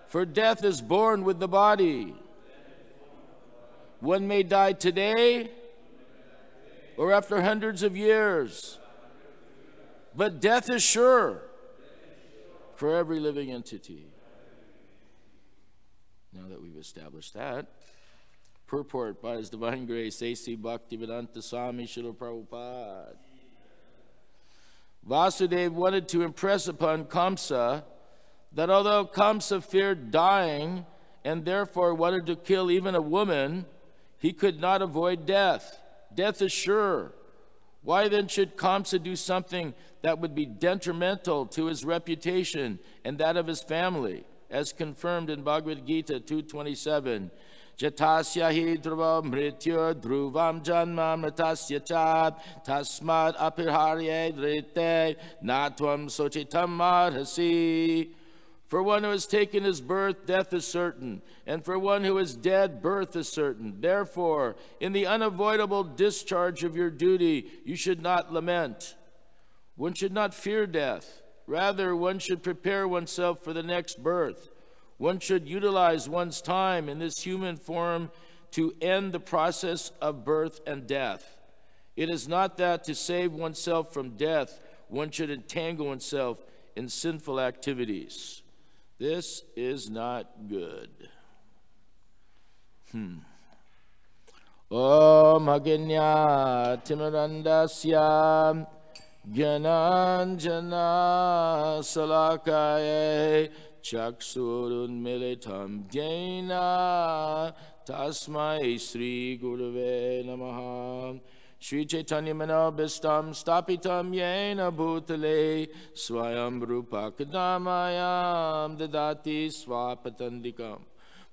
For death is born with the body. One may die today or after hundreds of years, but death is sure for every living entity. Now that we've established that, purport by His Divine Grace, A.C. Bhaktivedanta Swami Srila Prabhupada. Vasudeva wanted to impress upon Kamsa that although Kamsa feared dying and therefore wanted to kill even a woman, he could not avoid death. Death is sure. Why then should Kamsa do something that would be detrimental to his reputation and that of his family, as confirmed in Bhagavad Gita 2:27? Jatasya hi dhruva mritya dhruvam janma mritasya chat tasmad apirharye drite natvam sochitam marhasi. For one who has taken his birth, death is certain, and for one who is dead, birth is certain. Therefore, in the unavoidable discharge of your duty, you should not lament. One should not fear death. Rather, one should prepare oneself for the next birth. One should utilize one's time in this human form to end the process of birth and death. It is not that to save oneself from death, one should entangle oneself in sinful activities. This is not good. Om Agnya Timirandasya Gyananjana Salakaye Chaksurun Militam Dhyena Tasmai Sri Gurave Namaha. Shri Chaitanya Manobhistam Stapitam Yena Bhutale Swayam Rupa Kadamayam Dadati Swapatandikam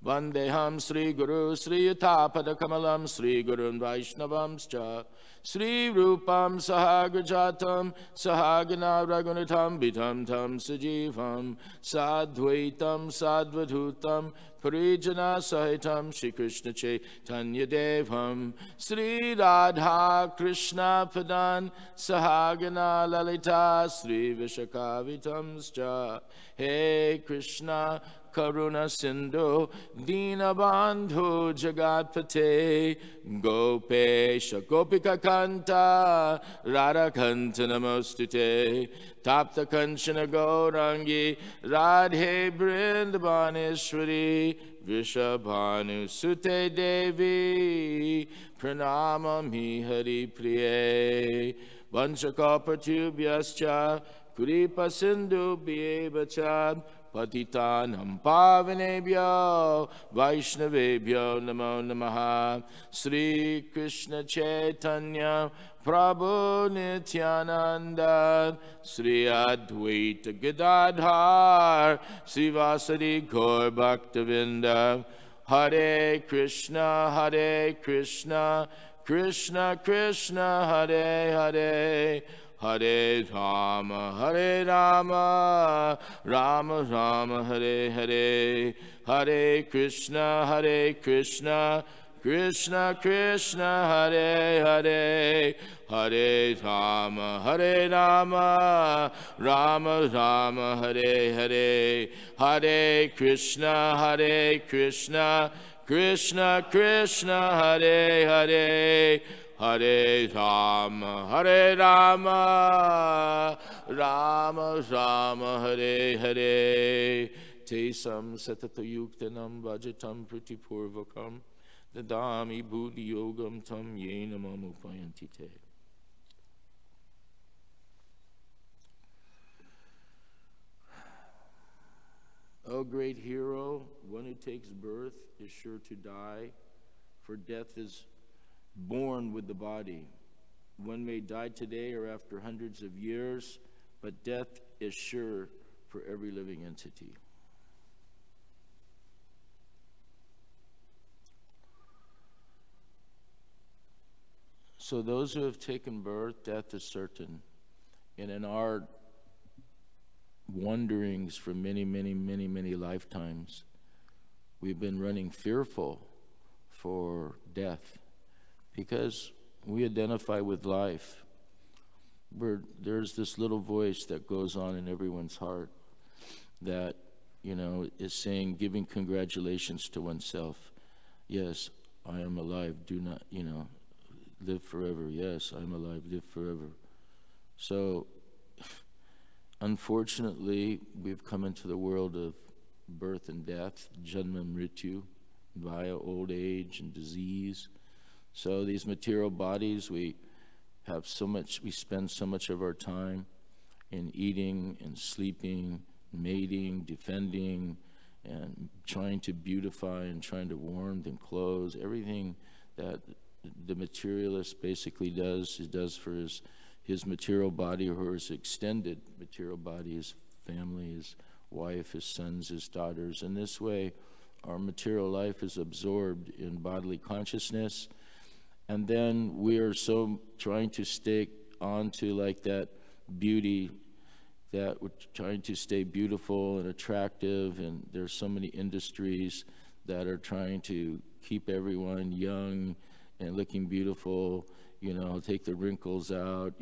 Vandeham Sri Guru Sri Yutapada Kamalam Sri Gurun Vaishnavamscha Sri Rupam Sahagrajatam Sahagana Ragunatam Bitam Tam Sajivam Sadvaitam Sadvadhutam Parijana Sahitam Shri Krishna Chaitanya Devam Sri Radha Krishna Padan Sahagana Lalita Sri Vishakavitamscha. Hey Krishna Karuna Sindhu Dinabandhu Jagatpate Gopesha Gopika Kanta Radha Kanta Namostute Tapta Kanchana Gaurangi Radhe Brindabaneshwari Vishabhanu Sute Devi Pranamami Hari Priye Vanchakapatubhyascha Kuripa Sindhu Bhyevacha Patitanam Pavanebhyo Vaishnavebhyo Namo Namaha. Sri Krishna Chaitanya Prabhu Nityananda Sri Advaita Gadadhar Sri Vasadi Gaur Bhaktavinda. Hare Krishna Krishna Krishna Hare Hare Hare Rama, Rama Rama, Hare Hare, Hare Krishna, Krishna Krishna, Hare Hare, Hare Rama, Rama Rama, Hare Hare, Hare Krishna, Krishna Krishna, Hare Hare, Hare Rama, Rama Rama, Hare Hare. Tesam satatayuktanam vajatam pratipurvakam dadami buddhi yogam tam yena mamupayanti te. O great hero, one who takes birth is sure to die, for death is born with the body. One may die today or after hundreds of years, but death is sure for every living entity. So those who have taken birth, death is certain. And in our wanderings for many lifetimes, we've been running fearful for death because we identify with life. There's this little voice that goes on in everyone's heart that, is saying, giving congratulations to oneself. Yes, I am alive, do not, live forever. Yes, I'm alive, live forever. So, unfortunately, we've come into the world of birth and death, janma mrityu, via old age and disease. So these material bodies, we spend so much of our time in eating and sleeping, mating, defending, and trying to beautify and trying to warm and clothe. Everything that the materialist basically does, he does for his material body, or his extended material body, his family, his wife, his sons, his daughters. In this way, our material life is absorbed in bodily consciousness, and then we are so trying to stick onto like that beauty, that we're trying to stay beautiful and attractive, and there's so many industries that are trying to keep everyone young and looking beautiful, take the wrinkles out,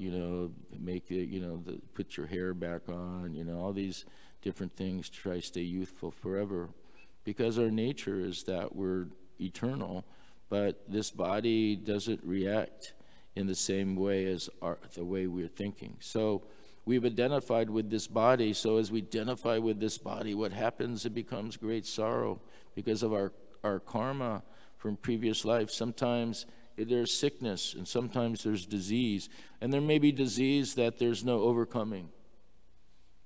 make it, put your hair back on, all these different things to try to stay youthful forever, because our nature is that we're eternal, but this body doesn't react in the same way as the way we're thinking. So we've identified with this body. So as we identify with this body, what happens? It becomes great sorrow because of our karma from previous life. Sometimes there's sickness, and sometimes there's disease, and there may be disease that there's no overcoming.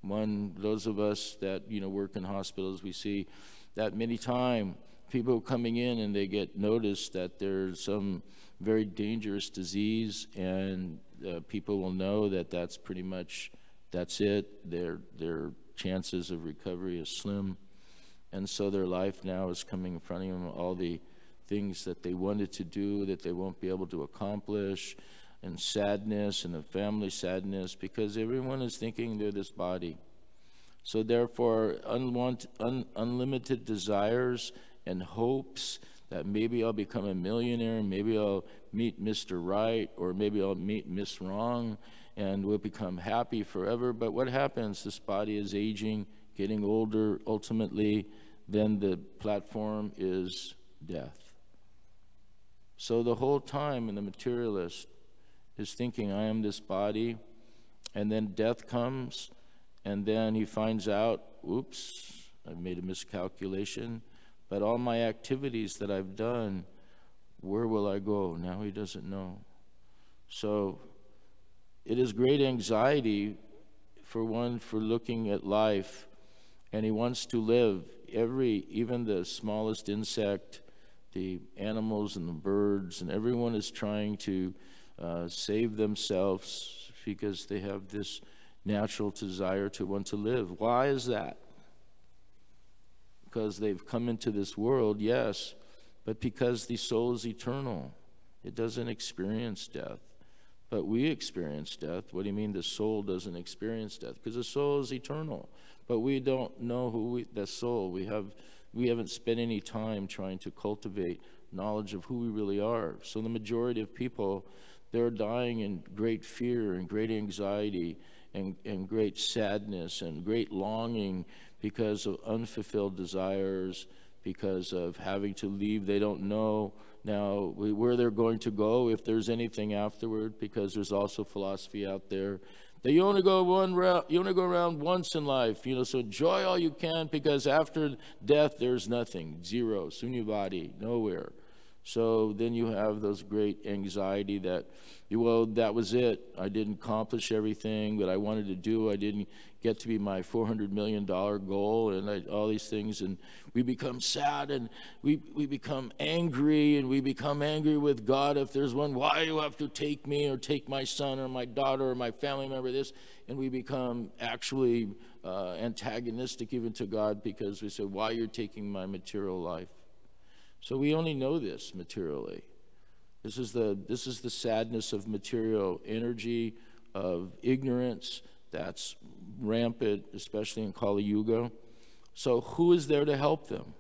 Those of us that work in hospitals, we see that many times people coming in and they get noticed that there's some very dangerous disease, and people will know that that's pretty much, that's it. Their chances of recovery is slim, and so their life now is coming in front of them, all the things that they wanted to do that they won't be able to accomplish, and sadness, and the family sadness, because everyone is thinking they're this body. So therefore, unlimited desires and hopes that maybe I'll become a millionaire, maybe I'll meet Mr. Right, or maybe I'll meet Miss Wrong, and we'll become happy forever. But what happens? This body is aging, getting older. Ultimately, then the platform is death. So the whole time, the materialist is thinking, I am this body, and then death comes, and then he finds out, oops, I've made a miscalculation, but all my activities that I've done, where will I go? Now he doesn't know. So it is great anxiety for one for looking at life, and he wants to live. Even the smallest insect, the animals and the birds, and everyone is trying to save themselves because they have this natural desire to want to live. Why is that? Because they've come into this world, yes, but because the soul is eternal. It doesn't experience death. But we experience death. What do you mean the soul doesn't experience death? Because the soul is eternal. But we don't know the soul. We haven't spent any time trying to cultivate knowledge of who we really are. So the majority of people, they're dying in great fear and great anxiety and great sadness and great longing because of unfulfilled desires, because of having to leave. They don't know now where they're going to go, if there's anything afterward, because there's also philosophy out there that you only go around once in life, so enjoy all you can, because after death there's nothing, zero, sunyavadi, nowhere. So then you have those great anxiety that, that was it. I didn't accomplish everything that I wanted to do. I didn't get to be my $400 million goal, and all these things. And we become sad, and we become angry, and we become angry with God. If there's one, why do you have to take me or take my son or my daughter or my family member, this? And we become actually antagonistic even to God, because we say, why you're taking my material life? So we only know this materially. This is the sadness of material energy, of ignorance that's rampant, especially in Kali Yuga. So who is there to help them?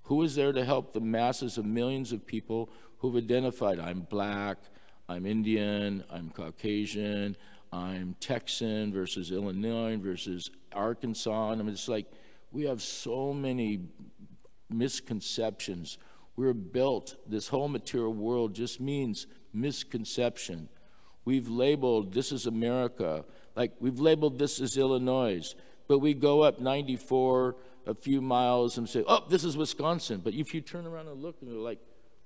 Who is there to help the masses of millions of people who've identified, I'm black, I'm Indian, I'm Caucasian, I'm Texan versus Illinois versus Arkansas? And it's like, We have so many misconceptions. We're built, this whole material world just means misconception. We've labeled, this is America, like we've labeled this as Illinois, but we go up 94 a few miles and say, oh, this is Wisconsin. But if you turn around and look, and you're like,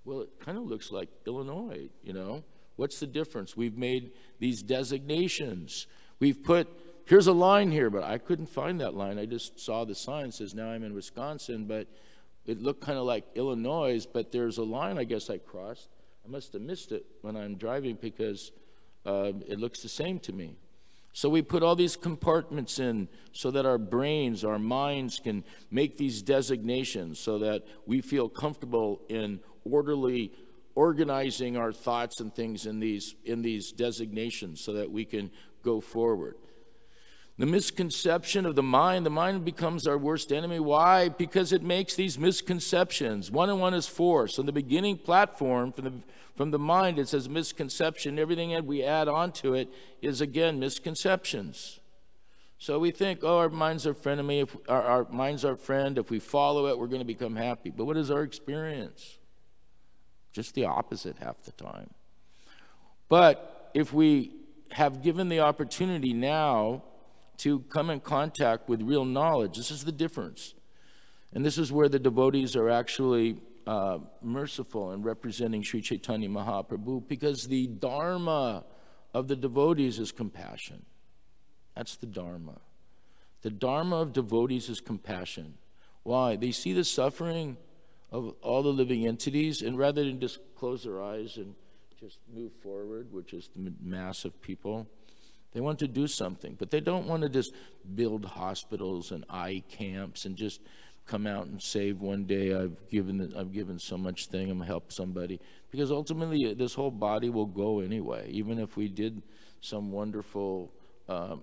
well, it kind of looks like Illinois, you know? What's the difference? We've made these designations. We've put, here's a line here, but I couldn't find that line. I just saw the sign that says, now I'm in Wisconsin, but it looked kind of like Illinois, but there's a line I guess I crossed. I must have missed it when I'm driving because it looks the same to me. So we put all these compartments in so that our brains, our minds can make these designations so that we feel comfortable in orderly organizing our thoughts and things in these designations so that we can go forward. The misconception of the mind becomes our worst enemy. Why? Because it makes these misconceptions. 1 and 1 is 4. So the beginning platform from the mind, it says misconception. Everything that we add onto it is, again, misconceptions. So we think, oh, our mind's our frenemy. If our mind's our friend. If we follow it, we're going to become happy. But what is our experience? Just the opposite half the time. But if we have given the opportunity now to come in contact with real knowledge, this is the difference. And this is where the devotees are actually merciful in representing Sri Chaitanya Mahaprabhu, because the dharma of the devotees is compassion. That's the dharma. The dharma of devotees is compassion. Why? They see the suffering of all the living entities, and rather than just close their eyes and just move forward, which is the mass of people, they want to do something, but they don't want to just build hospitals and eye camps and just come out and save one day. I've given so much thing, I'm gonna help somebody, because ultimately this whole body will go anyway. Even if we did some wonderful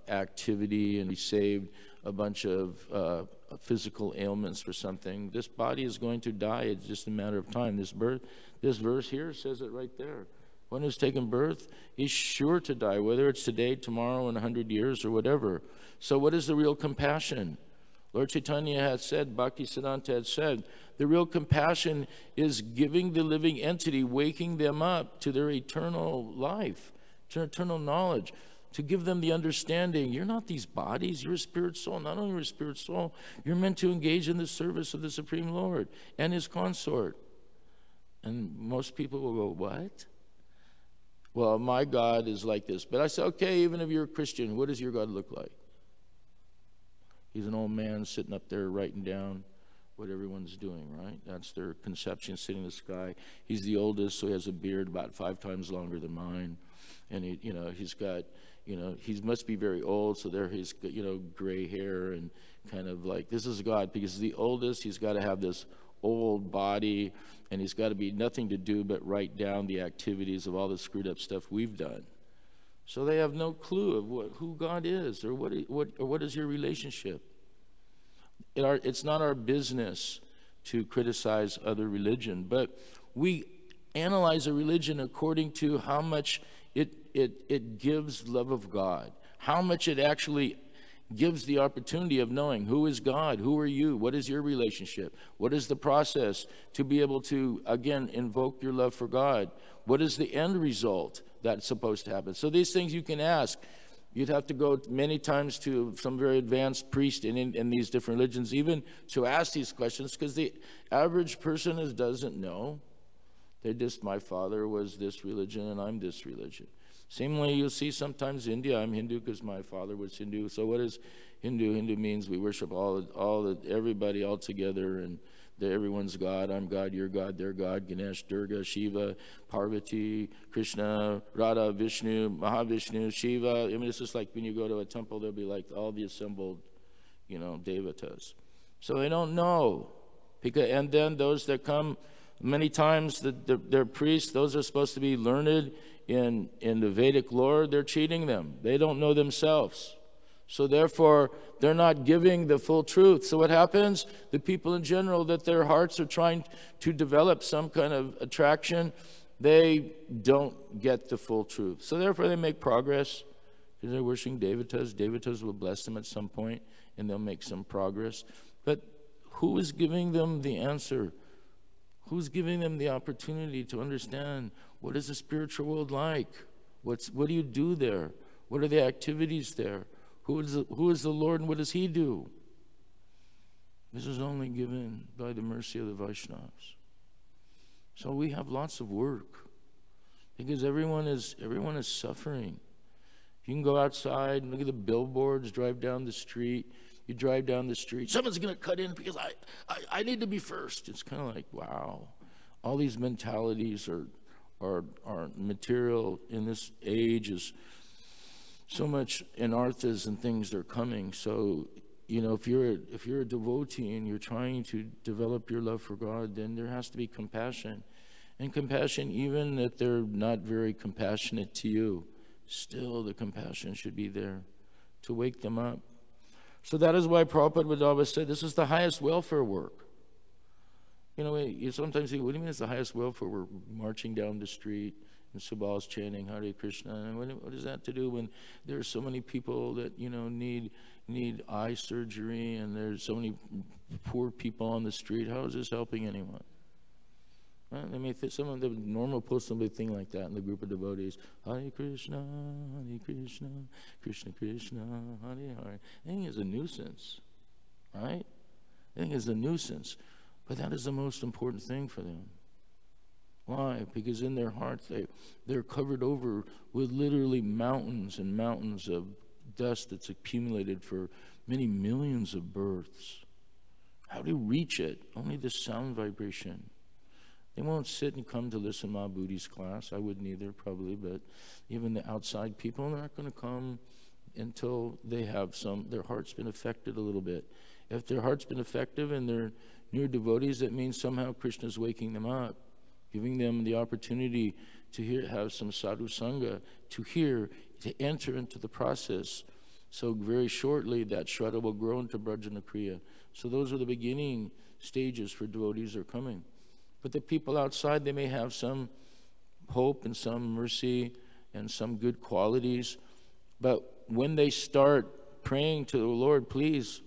activity and we saved a bunch of physical ailments for something, this body is going to die. It's just a matter of time. This verse here says it right there. One who's taken birth, he's sure to die, whether it's today, tomorrow, in 100 years, or whatever. So what is the real compassion? Lord Chaitanya had said, Bhaktisiddhanta had said, the real compassion is giving the living entity, waking them up to their eternal life, to eternal knowledge, to give them the understanding, you're not these bodies, you're a spirit soul. Not only are you a spirit soul, you're meant to engage in the service of the Supreme Lord and his consort. And most people will go, what? Well, my God is like this. But I say, okay, even if you're a Christian, what does your God look like? He's an old man sitting up there writing down what everyone's doing, right? That's their conception, sitting in the sky. He's the oldest, so he has a beard about 5 times longer than mine. And he's got, he must be very old, so there he's got, gray hair and kind of like, this is God, because the oldest, he's got to have this old body, and he's got to be nothing to do but write down the activities of all the screwed up stuff we've done. So they have no clue of who God is, or what is your relationship. It's not our business to criticize other religion, but we analyze a religion according to how much it gives love of God, how much it actually gives the opportunity of knowing who is God, who are you, what is your relationship, what is the process to be able to, again, invoke your love for God, what is the end result that's supposed to happen. So these things you can ask. You'd have to go many times to some very advanced priest in these different religions even to ask these questions, because the average person doesn't know. They just, my father was this religion and I'm this religion. Same way you'll see sometimes India, I'm Hindu because my father was Hindu. So what is Hindu? Hindu means we worship everybody all together, and everyone's God. I'm God, you're God, they're God. Ganesh, Durga, Shiva, Parvati, Krishna, Radha, Vishnu, Mahavishnu, Shiva. I mean, it's just like when you go to a temple, there'll be like all the assembled, devatas. So they don't know. And then those that come, many times they're priests, those are supposed to be learned in the Vedic lore, they're cheating them. They don't know themselves. So therefore, they're not giving the full truth. So what happens? The people in general, that their hearts are trying to develop some kind of attraction, they don't get the full truth. So therefore, they make progress because they're worshiping devatas. Devatas will bless them at some point, and they'll make some progress. But who is giving them the answer? Who's giving them the opportunity to understand what is the spiritual world like? What do you do there? What are the activities there? Who is the Lord and what does He do? This is only given by the mercy of the Vaishnavas. So we have lots of work because everyone is suffering. You can go outside and look at the billboards, drive down the street. You drive down the street, someone's going to cut in because I need to be first. It's kind of like, wow. All these mentalities are material in this age. Is so much anarthas and things are coming. So, if you're a devotee and you're trying to develop your love for God, then there has to be compassion. And compassion, even if they're not very compassionate to you, still the compassion should be there to wake them up. So that is why Prabhupada would always say, this is the highest welfare work. You sometimes think, what do you mean it's the highest welfare work? Marching down the street and Subhal's chanting Hare Krishna. And what does that to do when there are so many people that, need eye surgery and there's so many poor people on the street? How is this helping anyone? Right? I mean, some of the normal post something like that in the group of devotees. Hare Krishna, Krishna Krishna, Hare Hare. I think it's a nuisance, right? I think it's a nuisance. But that is the most important thing for them. Why? Because in their hearts, they're covered over with literally mountains and mountains of dust that's accumulated for many millions of births. How do you reach it? Only the sound vibration. They won't sit and come to listen to Mahabuddhi's class. I wouldn't either, probably, but even the outside people, they're not going to come until they have their heart's been affected a little bit. If their heart's been affected and they're near devotees, that means somehow Krishna's waking them up, giving them the opportunity to have some sadhu sangha, to enter into the process. So very shortly, that Shraddha will grow into Brajana Kriya. So those are the beginning stages for devotees are coming. But the people outside, they may have some hope and some mercy and some good qualities. But when they start praying to the Lord, please,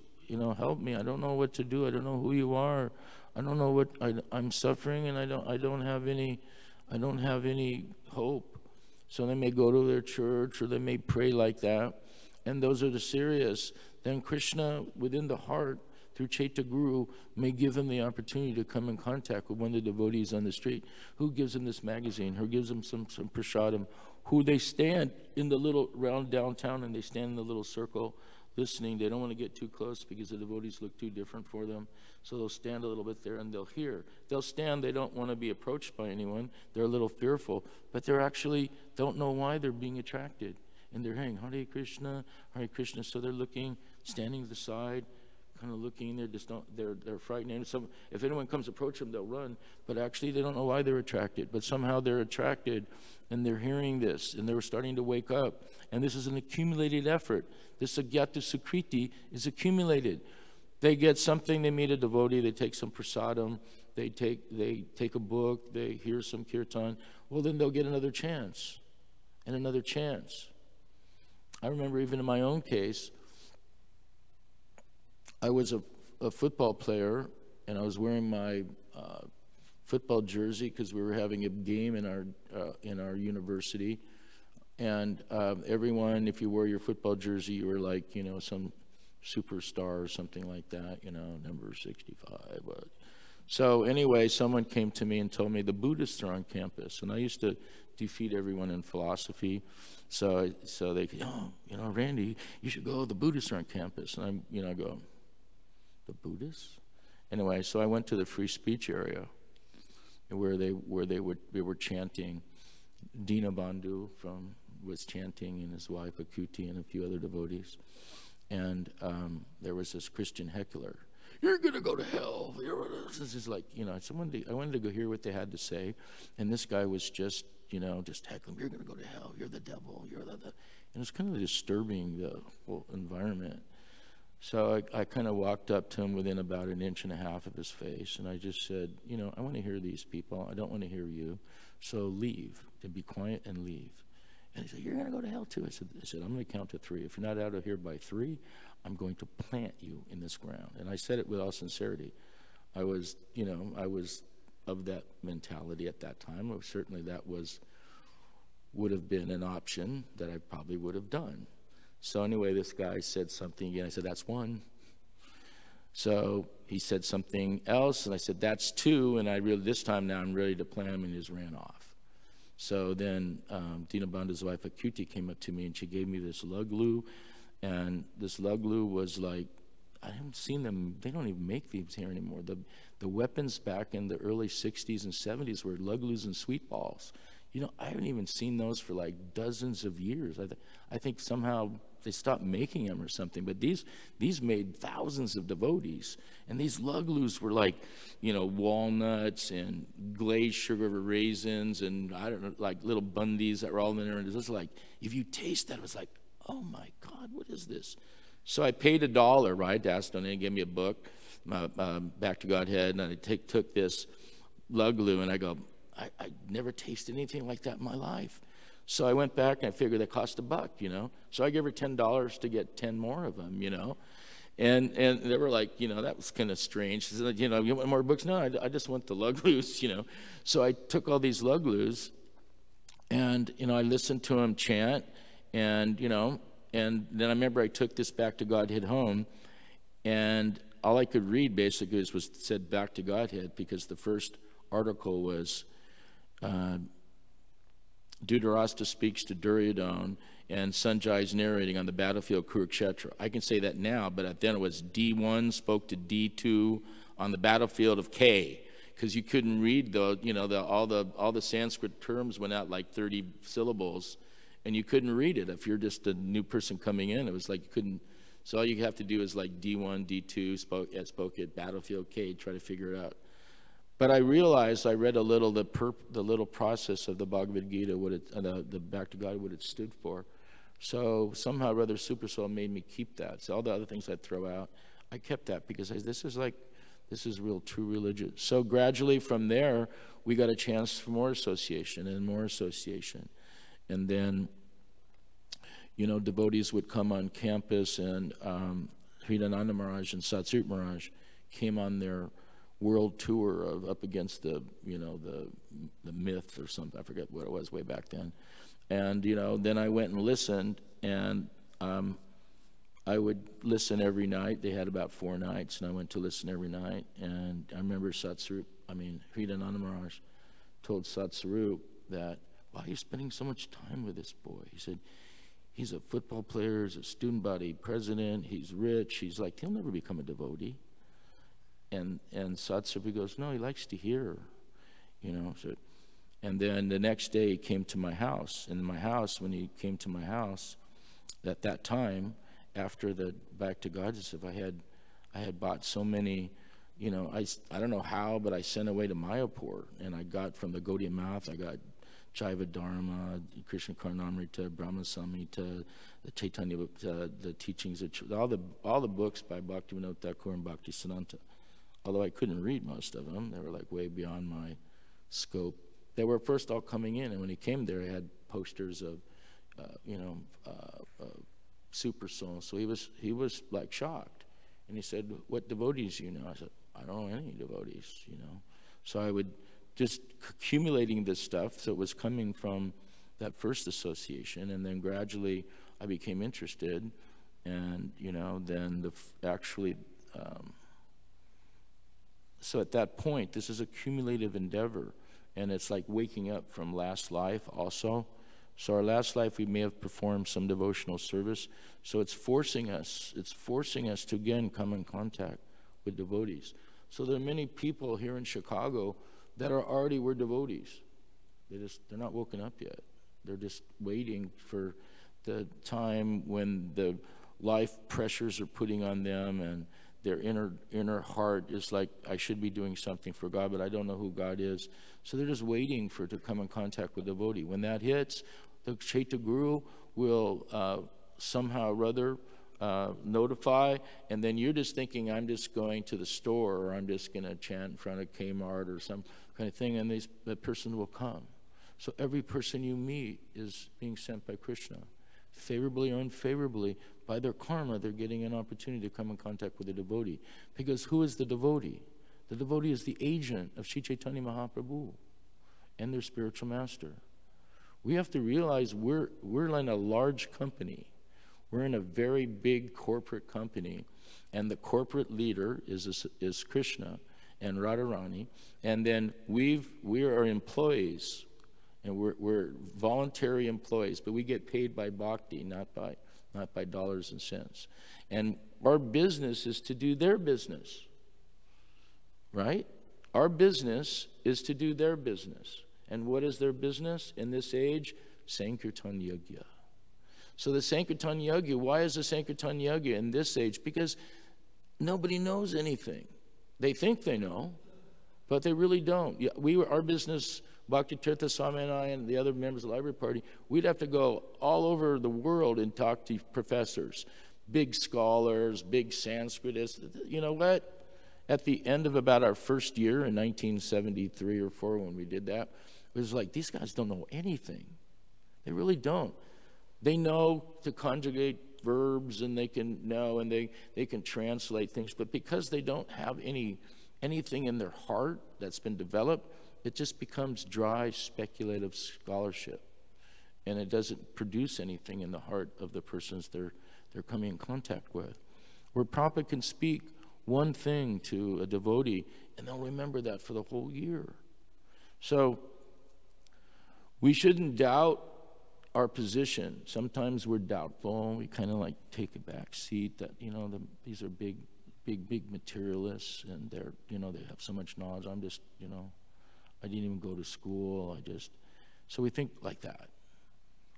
help me. I don't know what to do. I don't know who you are. I don't know what I'm suffering, and I don't have any hope. So they may go to their church or they may pray like that. And those are the serious. Then Krishna, within the heart, through Chaitya Guru, may give them the opportunity to come in contact with one of the devotees on the street. Who gives them this magazine? Who gives them some prasadam? Who they stand in the little round downtown and they stand in the little circle listening. They don't want to get too close because the devotees look too different for them. So they'll stand a little bit there and they'll hear. They'll stand. They don't want to be approached by anyone. They're a little fearful, but they're actually don't know why they're being attracted. And they're hearing Hare Krishna, Hare Krishna. So they're looking, standing to the side, kind of looking. They're frightened. And if anyone comes approach them, they'll run. But actually, they don't know why they're attracted. But somehow they're attracted, and they're hearing this, and they're starting to wake up. And this is an accumulated effort. This agyata sukriti is accumulated. They get something. They meet a devotee. They take some prasadam. They take a book. They hear some kirtan. Well, then they'll get another chance, and another chance. I remember even in my own case, I was a football player, and I was wearing my football jersey because we were having a game in our university. And everyone, if you wore your football jersey, you were like, some superstar or something like that, number 65. So anyway, someone came to me and told me the Buddhists are on campus, and I used to defeat everyone in philosophy. So they, Randy, you should go. The Buddhists are on campus, and I go, the Buddhists? Anyway, so I went to the free speech area where they were chanting. Dinabandhu was chanting, and his wife Akuti and a few other devotees. And there was this Christian heckler. You're gonna go to hell. This is like, I wanted to go hear what they had to say, and this guy was just heckling. You're gonna go to hell. You're the devil. You're the. And it's kind of disturbing, the whole environment. So I kind of walked up to him within about 1.5 inches of his face, and I just said, I want to hear these people. I don't want to hear you. So leave. And be quiet and leave. And he said, you're going to go to hell too. I said, I'm going to count to 3. If you're not out of here by 3, I'm going to plant you in this ground. And I said it with all sincerity. I was of that mentality at that time. Or certainly that would have been an option that I probably would have done. So anyway, this guy said something again. I said, that's one. So he said something else, and I said, that's two. And this time now I'm ready to plant him, and he just ran off. So then Dinabandhu's wife, Akuti, came up to me, and she gave me this luglu. And this luglu was like, I haven't seen them. They don't even make these here anymore. The weapons back in the early 60s and 70s were luglus and sweet balls. I haven't even seen those for like dozens of years. I think somehow they stopped making them or something. But these made thousands of devotees. And these luglus were like, walnuts and glazed sugar raisins and I don't know, like little bundis that were all in there. And it was like, if you taste that, it was like, oh my God, what is this? So I paid $1, right? Aston gave me a book, Back to Godhead, and I took this luglu, and I go, I never tasted anything like that in my life. So I went back, and I figured they cost $1, So I gave her $10 to get 10 more of them, And they were like, that was kind of strange. She said, you want more books? No, I just want the luglus, So I took all these luglus, and, I listened to them chant, and, and then I remember I took this Back to Godhead home, and all I could read basically said Back to Godhead, because the first article was Dhritarashtra speaks to Duryodhana, and Sanjay's narrating on the battlefield Kurukshetra. I can say that now, but then it was D1 spoke to D2 on the battlefield of K, because you couldn't read all the Sanskrit terms went out like 30 syllables. And you couldn't read it if you're just a new person coming in. It was like you couldn't. So all you have to do is like D1, D2, spoke at Battlefield K, try to figure it out. But I realized I read a little the little process of the Bhagavad Gita, the Back to God, what it stood for. So somehow or other, Super Soul made me keep that. So all the other things I'd throw out, I kept that because this is real true religion. So gradually from there, we got a chance for more association and more association. And then, devotees would come on campus, and Hridayananda Maharaj and Satsrup Maharaj came on their world tour of up against the myth or something. I forget what it was way back then. And, then I went and listened, and I would listen every night. They had about 4 nights, and I went to listen every night. And I remember Hridayananda Maharaj told Satsrup that, why are you spending so much time with this boy? He said, he's a football player, he's a student body president, he's rich. He's like, he'll never become a devotee. And Satsrup goes, no, he likes to hear, So, and then the next day he came to my house. And in my house, when he came to my house, at that time, after the Back to God stuff, I had bought so many, I don't know how, but I sent away to Mayapur. And I got from the Gaudiya Math, I got Jaiva Dharma, Krishna Karnamrita, Brahma Samhita, the Chaitanya book, the teachings of all the books by Bhaktivinoda Thakur and Bhaktisiddhanta. Although I couldn't read most of them, they were like way beyond my scope. They were first all coming in, and when he came there, I had posters of, Super Soul. So he was like shocked, and he said, "What devotees do you know?" I said, "I don't know any devotees, So I would just accumulating this stuff, so it was coming from that first association, and then gradually I became interested, and then so at that point, this is a cumulative endeavor, and it's like waking up from last life also. So our last life we may have performed some devotional service, so it's forcing us to again come in contact with devotees. So there are many people here in Chicago that were devotees. They're not woken up yet. They're just waiting for the time when the life pressures are putting on them, and their inner heart is like, I should be doing something for God, but I don't know who God is. So they're just waiting to come in contact with the devotee. When that hits, the Chaitya Guru will somehow or other notify, and then you're just thinking, I'm just going to the store, or I'm just going to chant in front of Kmart or some kind of thing, and that person will come. So every person you meet is being sent by Krishna. favorably or unfavorably, by their karma, they're getting an opportunity to come in contact with a devotee. Because who is the devotee? The devotee is the agent of Sri Chaitanya Mahaprabhu and their spiritual master. We have to realize we're in a large company. We're in a very big corporate company, and the corporate leader is Krishna and Radharani, and then we are employees, and we're voluntary employees, but we get paid by bhakti, not by dollars and cents. And our business is to do their business, right? Our business is to do their business. And what is their business in this age? Sankirtan Yajna. So the Sankirtan Yajna, why is the Sankirtan Yajna in this age? Because nobody knows anything. They think they know, but they really don't. Our business, Bhakti Tirtha Swami and I and the other members of the library party, we'd have to go all over the world and talk to professors, big scholars, big Sanskritists. You know what? At the end of about our first year in 1973 or 4 when we did that, it was like, these guys don't know anything. They really don't. They know to conjugate verbs, and they can know, and they can translate things, but because they don't have anything in their heart that's been developed, it just becomes dry, speculative scholarship, and it doesn't produce anything in the heart of the persons they're coming in contact with. Where Prabhupada can speak one thing to a devotee, and they'll remember that for the whole year. So we shouldn't doubt our position. Sometimes we're doubtful. We kind of like take a back seat that, these are big materialists, and they have so much knowledge. I'm just, I didn't even go to school. So we think like that.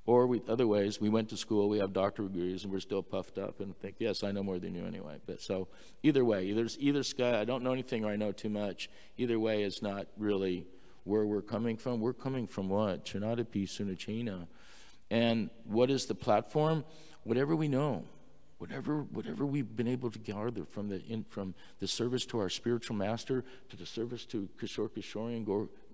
Or other ways, we went to school, we have doctorate degrees, and we're still puffed up and think, yes, I know more than you anyway. But so either way, either sky, I don't know anything or I know too much. Either way is not really where we're coming from. We're coming from what? Trinadapi Sunachena. And what is the platform? Whatever we know, whatever we've been able to gather from the service to our spiritual master, to the service to Kishore Kishori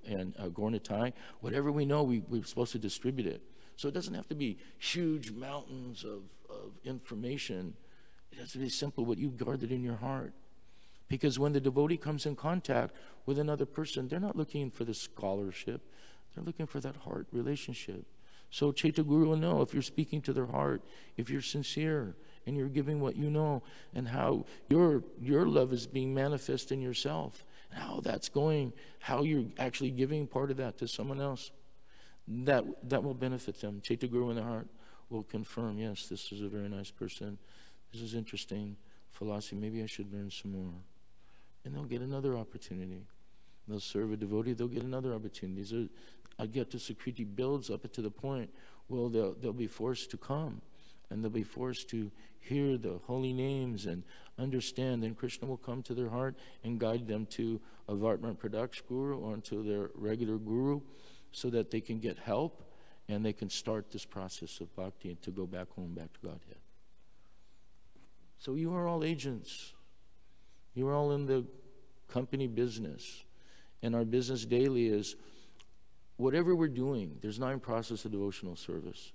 and Gaur-Nitai, whatever we know, we're supposed to distribute it. So it doesn't have to be huge mountains of information. It has to be simple, what you've guarded in your heart. Because when the devotee comes in contact with another person, they're not looking for the scholarship. They're looking for that heart relationship. So Chaitya Guru will know if you're speaking to their heart, if you're sincere, and you're giving what you know, and how your love is being manifest in yourself, and how that's going, how you're actually giving part of that to someone else. That will benefit them. Chaitya Guru in their heart will confirm, yes, this is a very nice person. This is interesting philosophy. Maybe I should learn some more. And they'll get another opportunity. They'll serve a devotee. They'll get another opportunity. So Agyata Sukriti builds up to the point where they'll be forced to come, and they'll be forced to hear the holy names and understand. Then Krishna will come to their heart and guide them to a Vartman Pradaksh Guru or to their regular Guru, so that they can get help and they can start this process of bhakti and to go back home, back to Godhead. So you are all agents. You are all in the company business. And our business daily is whatever we're doing. There's 9 processes of devotional service.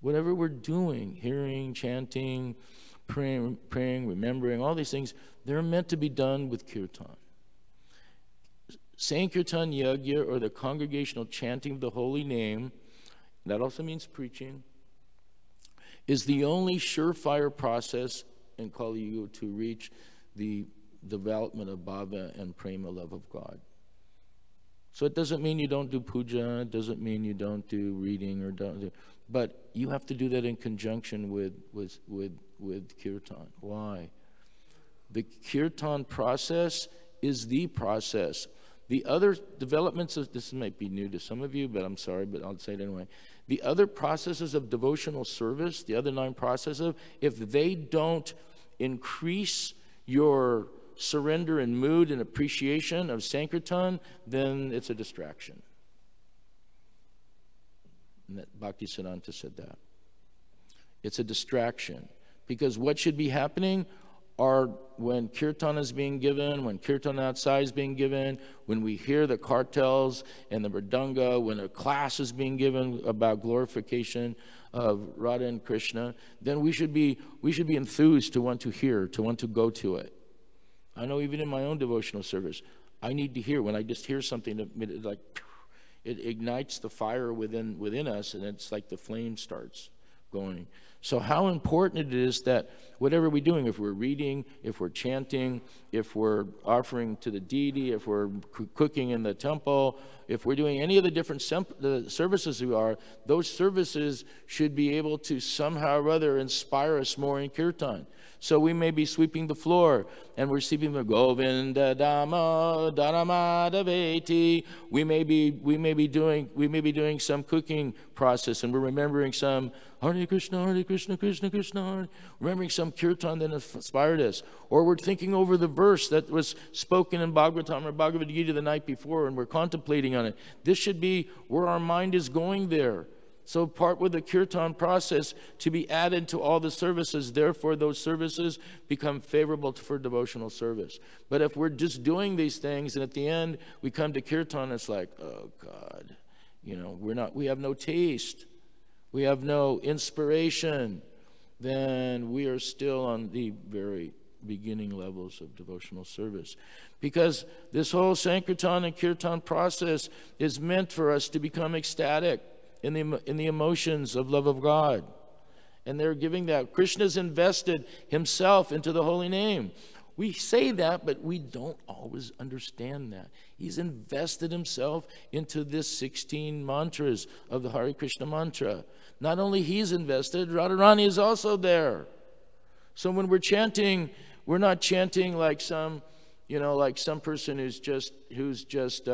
Whatever we're doing, hearing, chanting, praying, remembering, all these things, they're meant to be done with kirtan. Sankirtan Yajna, or the congregational chanting of the holy name, that also means preaching, is the only surefire process in Kali Yuga to reach the development of bhava and prema, love of God. So it doesn't mean you don't do puja, it doesn't mean you don't do reading, but you have to do that in conjunction with kirtan. Why? The kirtan process is the process. The other developments of, this might be new to some of you, but I'm sorry, but I'll say it anyway. The other processes of devotional service, the other 9 processes, if they don't increase your surrender and mood and appreciation of Sankirtan, then it's a distraction. And that Bhaktisiddhanta said that. It's a distraction. Because what should be happening? are when kirtan is being given, when kirtan outside is being given, when we hear the kartels and the mridanga, when a class is being given about glorification of Radha and Krishna, then we should be enthused to want to hear, to want to go to it. I know even in my own devotional service, I need to hear. When I just hear something, it ignites the fire within us, and it's like the flame starts going. So how important it is that whatever we're doing, if we're reading, if we're chanting, if we're offering to the deity, if we're cooking in the temple, if we're doing any of the different services we are, those services should be able to somehow or other inspire us more in kirtan. So we may be sweeping the floor, and we're sweeping the Govinda Dhamma Dharamadaveti. We may be doing some cooking process, and we're remembering some Hare Krishna, Krishna Krishna, Hare, remembering some kirtan that inspired us. Or we're thinking over the verse that was spoken in Bhagavatam or Bhagavad Gita the night before, and we're contemplating on it. This should be where our mind is going there. So part with the kirtan process to be added to all the services. Therefore, those services become favorable for devotional service. But if we're just doing these things and at the end we come to kirtan, it's like, oh God, we have no taste. We have no inspiration. Then we are still on the very beginning levels of devotional service. Because this whole Sankirtan and Kirtan process is meant for us to become ecstatic in the emotions of love of God. And they're giving that. Krishna's invested himself into the holy name. We say that, but we don't always understand that. He's invested himself into this 16 mantras of the Hare Krishna mantra. Not only he's invested, Radharani is also there. So when we're chanting, we're not chanting like some person who's just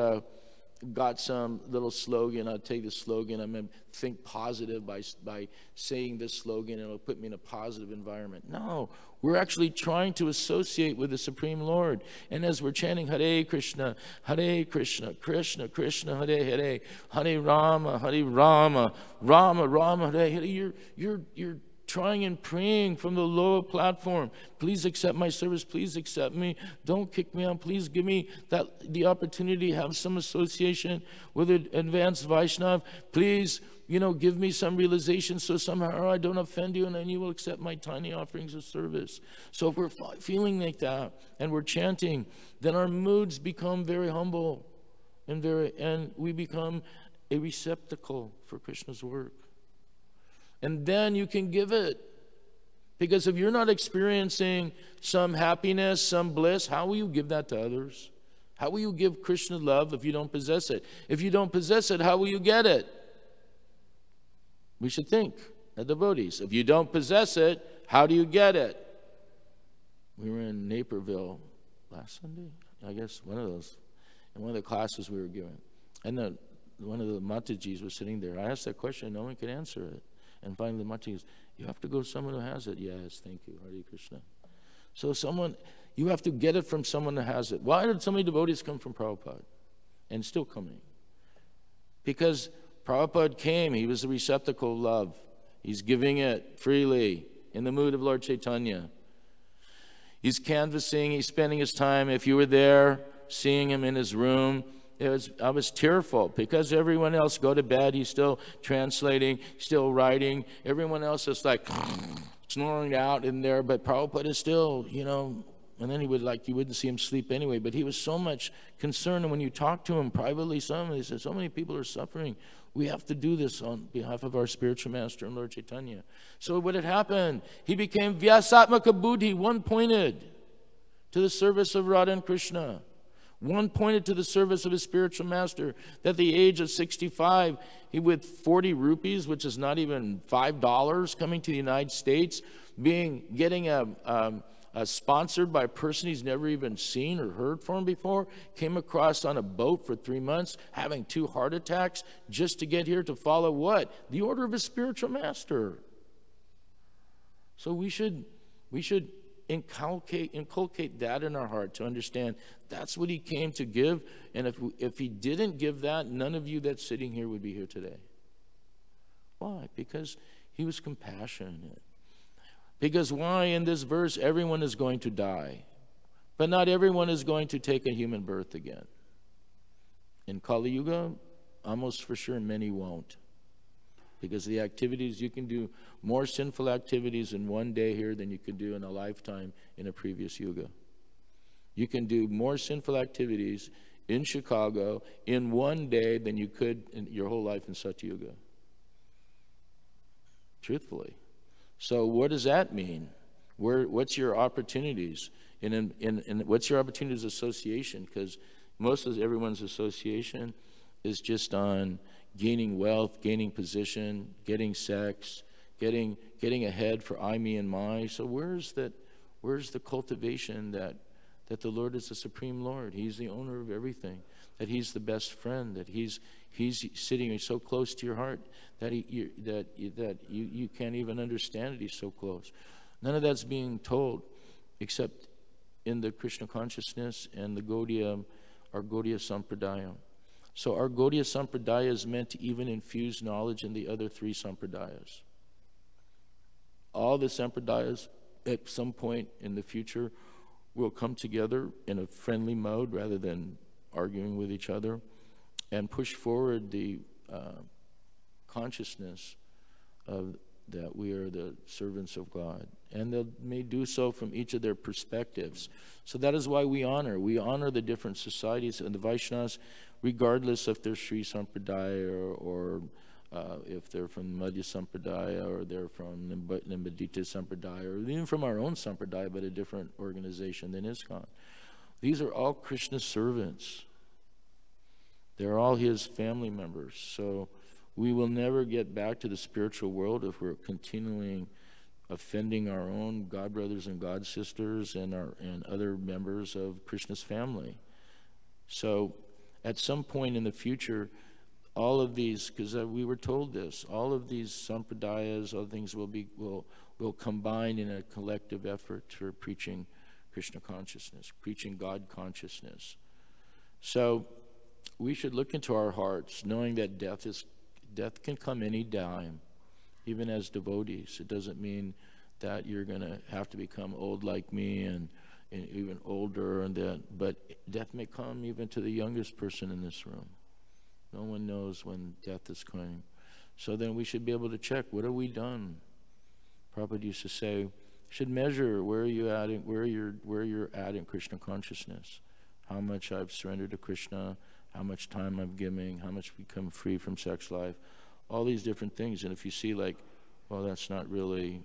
got some little slogan. I'll take the slogan. I'm going to think positive by saying this slogan, and it'll put me in a positive environment. No, we're actually trying to associate with the Supreme Lord. And as we're chanting Hare Krishna, Krishna Krishna, Hare Hare, Hare Rama, Rama Rama, Hare Hare, you're trying and praying from the lower platform. Please accept my service. Please accept me. Don't kick me out. Please give me the opportunity to have some association with an advanced Vaishnav. Please, give me some realization so somehow I don't offend you, and then you will accept my tiny offerings of service. So if we're feeling like that and we're chanting, then our moods become very humble and we become a receptacle for Krishna's work. And then you can give it. Because if you're not experiencing some happiness, some bliss, how will you give that to others? How will you give Krishna love if you don't possess it? If you don't possess it, how will you get it? We should think, the devotees. If you don't possess it, how do you get it? We were in Naperville last Sunday, I guess, one of those, in one of the classes we were given. And one of the Matajis was sitting there. I asked that question, no one could answer it. And finally, the Mataji goes, you have to go to someone who has it. Yes, thank you, Hare Krishna. So you have to get it from someone that has it. Why did so many devotees come from Prabhupada? And still coming? Because Prabhupada came, he was the receptacle of love. He's giving it freely in the mood of Lord Chaitanya. He's canvassing, he's spending his time. If you were there, seeing him in his room, I was tearful because everyone else go to bed. He's still translating, still writing. Everyone else is like snoring out in there, but Prabhupada is still, and then you wouldn't see him sleep anyway. But he was so much concerned. And when you talk to him privately, he said, so many people are suffering. We have to do this on behalf of our spiritual master and Lord Chaitanya. So what had happened? He became Vyasatmaka Buddhi, one-pointed to the service of Radha and Krishna. One pointed to the service of his spiritual master. That at the age of 65, he with 40 rupees, which is not even $5, coming to the United States, getting sponsored by a person he's never even seen or heard from before, came across on a boat for 3 months, having 2 heart attacks just to get here to follow what? The order of his spiritual master. So we should inculcate that in our heart to understand that's what he came to give. And if he didn't give that, none of you that's sitting here would be here today. Why? Because he was compassionate. Because why? In this verse, everyone is going to die. But not everyone is going to take a human birth again. In Kali Yuga, almost for sure many won't. Because the activities, you can do more sinful activities in one day here than you could do in a lifetime in a previous Yuga. You can do more sinful activities in Chicago in one day than you could in your whole life in Satyuga. Truthfully. So what does that mean? What's your opportunities? In what's your opportunities association? Because most of everyone's association is just on gaining wealth, gaining position, getting sex, getting ahead for I, me, and my. So where's the cultivation that the Lord is the supreme Lord? He's the owner of everything. That He's the best friend. That He's sitting so close to your heart that you can't even understand it. He's so close. None of that's being told, except in the Krishna consciousness and the our Gaudiya Sampradaya. So our Gaudiya Sampradaya is meant to even infuse knowledge in the other three Sampradayas. All the Sampradayas at some point in the future will come together in a friendly mode rather than arguing with each other and push forward the consciousness of that we are the servants of God. And they may do so from each of their perspectives. So that is why we honor the different societies and the Vaishnavas, regardless if they're Sri Sampradaya or if they're from Madhya Sampradaya or they're from Nimbadita Sampradaya or even from our own Sampradaya but a different organization than ISKCON. These are all Krishna's servants. They're all His family members. So we will never get back to the spiritual world if we're continuing offending our own God brothers and God sisters and other members of Krishna's family. So at some point in the future, all of these, because we were told this, all of these sampradayas, all things will combine in a collective effort for preaching Krishna consciousness, preaching God consciousness. So we should look into our hearts, knowing that death can come any time, even as devotees. It doesn't mean that you're going to have to become old like me and even older, but death may come even to the youngest person in this room. No one knows when death is coming. So then we should be able to check, what have we done? Prabhupada used to say, you should measure where you're at in Krishna consciousness. How much I've surrendered to Krishna, how much time I'm giving, how much become free from sex life, all these different things. And if you see like, well, that's not really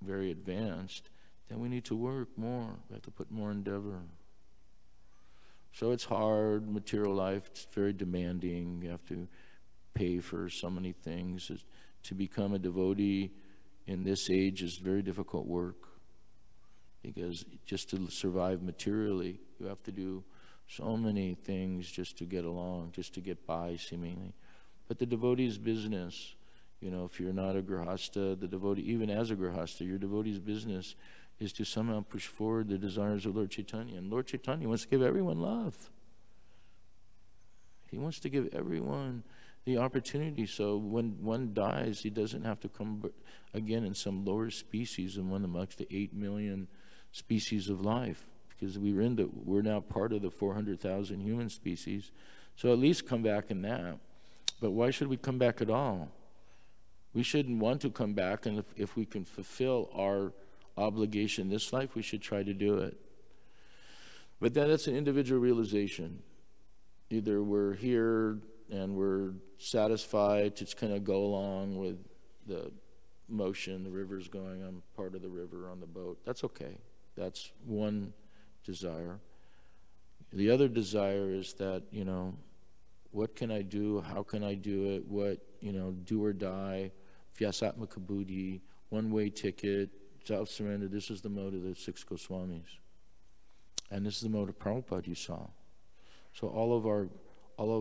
very advanced, then we need to work more. We have to put more endeavor. So it's hard, material life, it's very demanding. You have to pay for so many things. To become a devotee in this age is very difficult work, because just to survive materially, you have to do so many things just to get along, just to get by, seemingly. But the devotee's business, if you're not a grihasta, the devotee, even as a grihasta, your devotee's business is to somehow push forward the desires of Lord Chaitanya. And Lord Chaitanya wants to give everyone love. He wants to give everyone the opportunity, so when one dies, he doesn't have to come again in some lower species in one amongst the 8 million species of life, because we're now part of the 400,000 human species. So at least come back in that. But why should we come back at all? We shouldn't want to come back, and if we can fulfill our obligation this life, we should try to do it. But then that's an individual realization. Either we're here and we're satisfied to just kind of go along with the motion, the river's going, I'm part of the river on the boat. That's okay. That's one desire. The other desire is that, what can I do? How can I do it? What, do or die, Vyasatmaka Buddhi, one-way ticket, self-surrender. This is the mode of the 6 Goswamis. And this is the mode of Prabhupada you saw. So all of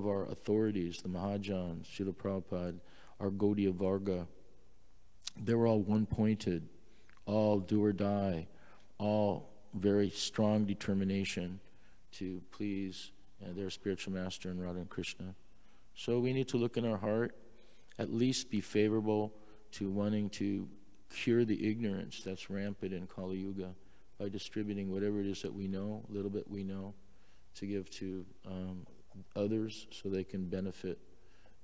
our authorities, the Mahajans, Srila Prabhupada, our Gaudiya Varga, they were all one-pointed, all do or die, all very strong determination to please their spiritual master and Radha and Krishna. So we need to look in our heart, at least be favorable to wanting to cure the ignorance that's rampant in Kali Yuga by distributing whatever it is that we know, a little bit we know, to give to others so they can benefit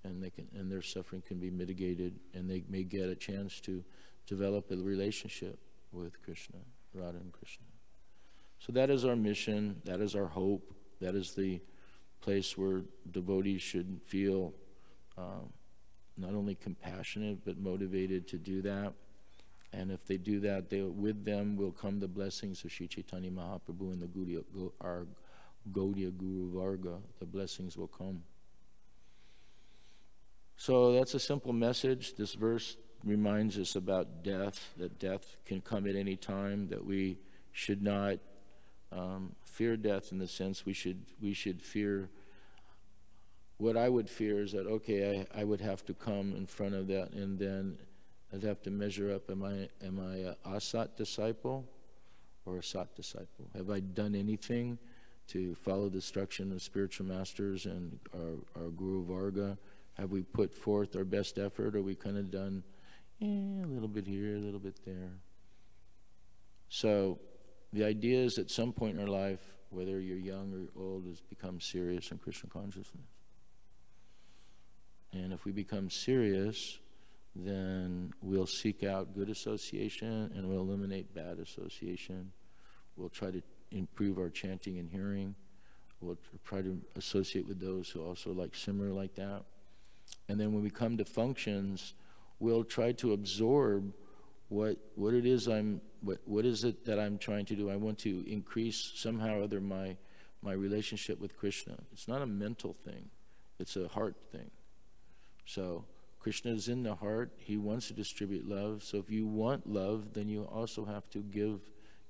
and their suffering can be mitigated, and they may get a chance to develop a relationship with Krishna, Radha and Krishna. So that is our mission, that is our hope, that is the place where devotees should feel not only compassionate but motivated to do that. And if they do that, with them will come the blessings of Sri Chaitanya Mahaprabhu and our Gaudiya Guru Varga. The blessings will come. So that's a simple message. This verse reminds us about death, that death can come at any time, that we should not fear death in the sense we should fear. What I would fear is that, okay, I would have to come in front of that, and then I'd have to measure up, am I a Asat disciple or a Sat disciple? Have I done anything to follow the instruction of spiritual masters and our Guru Varga? Have we put forth our best effort, or we kind of done a little bit here, a little bit there? So the idea is at some point in our life, whether you're young or old, is become serious in Krishna consciousness. And if we become serious, then we'll seek out good association and we'll eliminate bad association. We'll try to improve our chanting and hearing. We'll try to associate with those who also like similar like that. And then when we come to functions, we'll try to absorb what it is what is it that I'm trying to do. I want to increase somehow or other my relationship with Krishna. It's not a mental thing, it's a heart thing. So Krishna is in the heart. He wants to distribute love. So if you want love, then you also have to give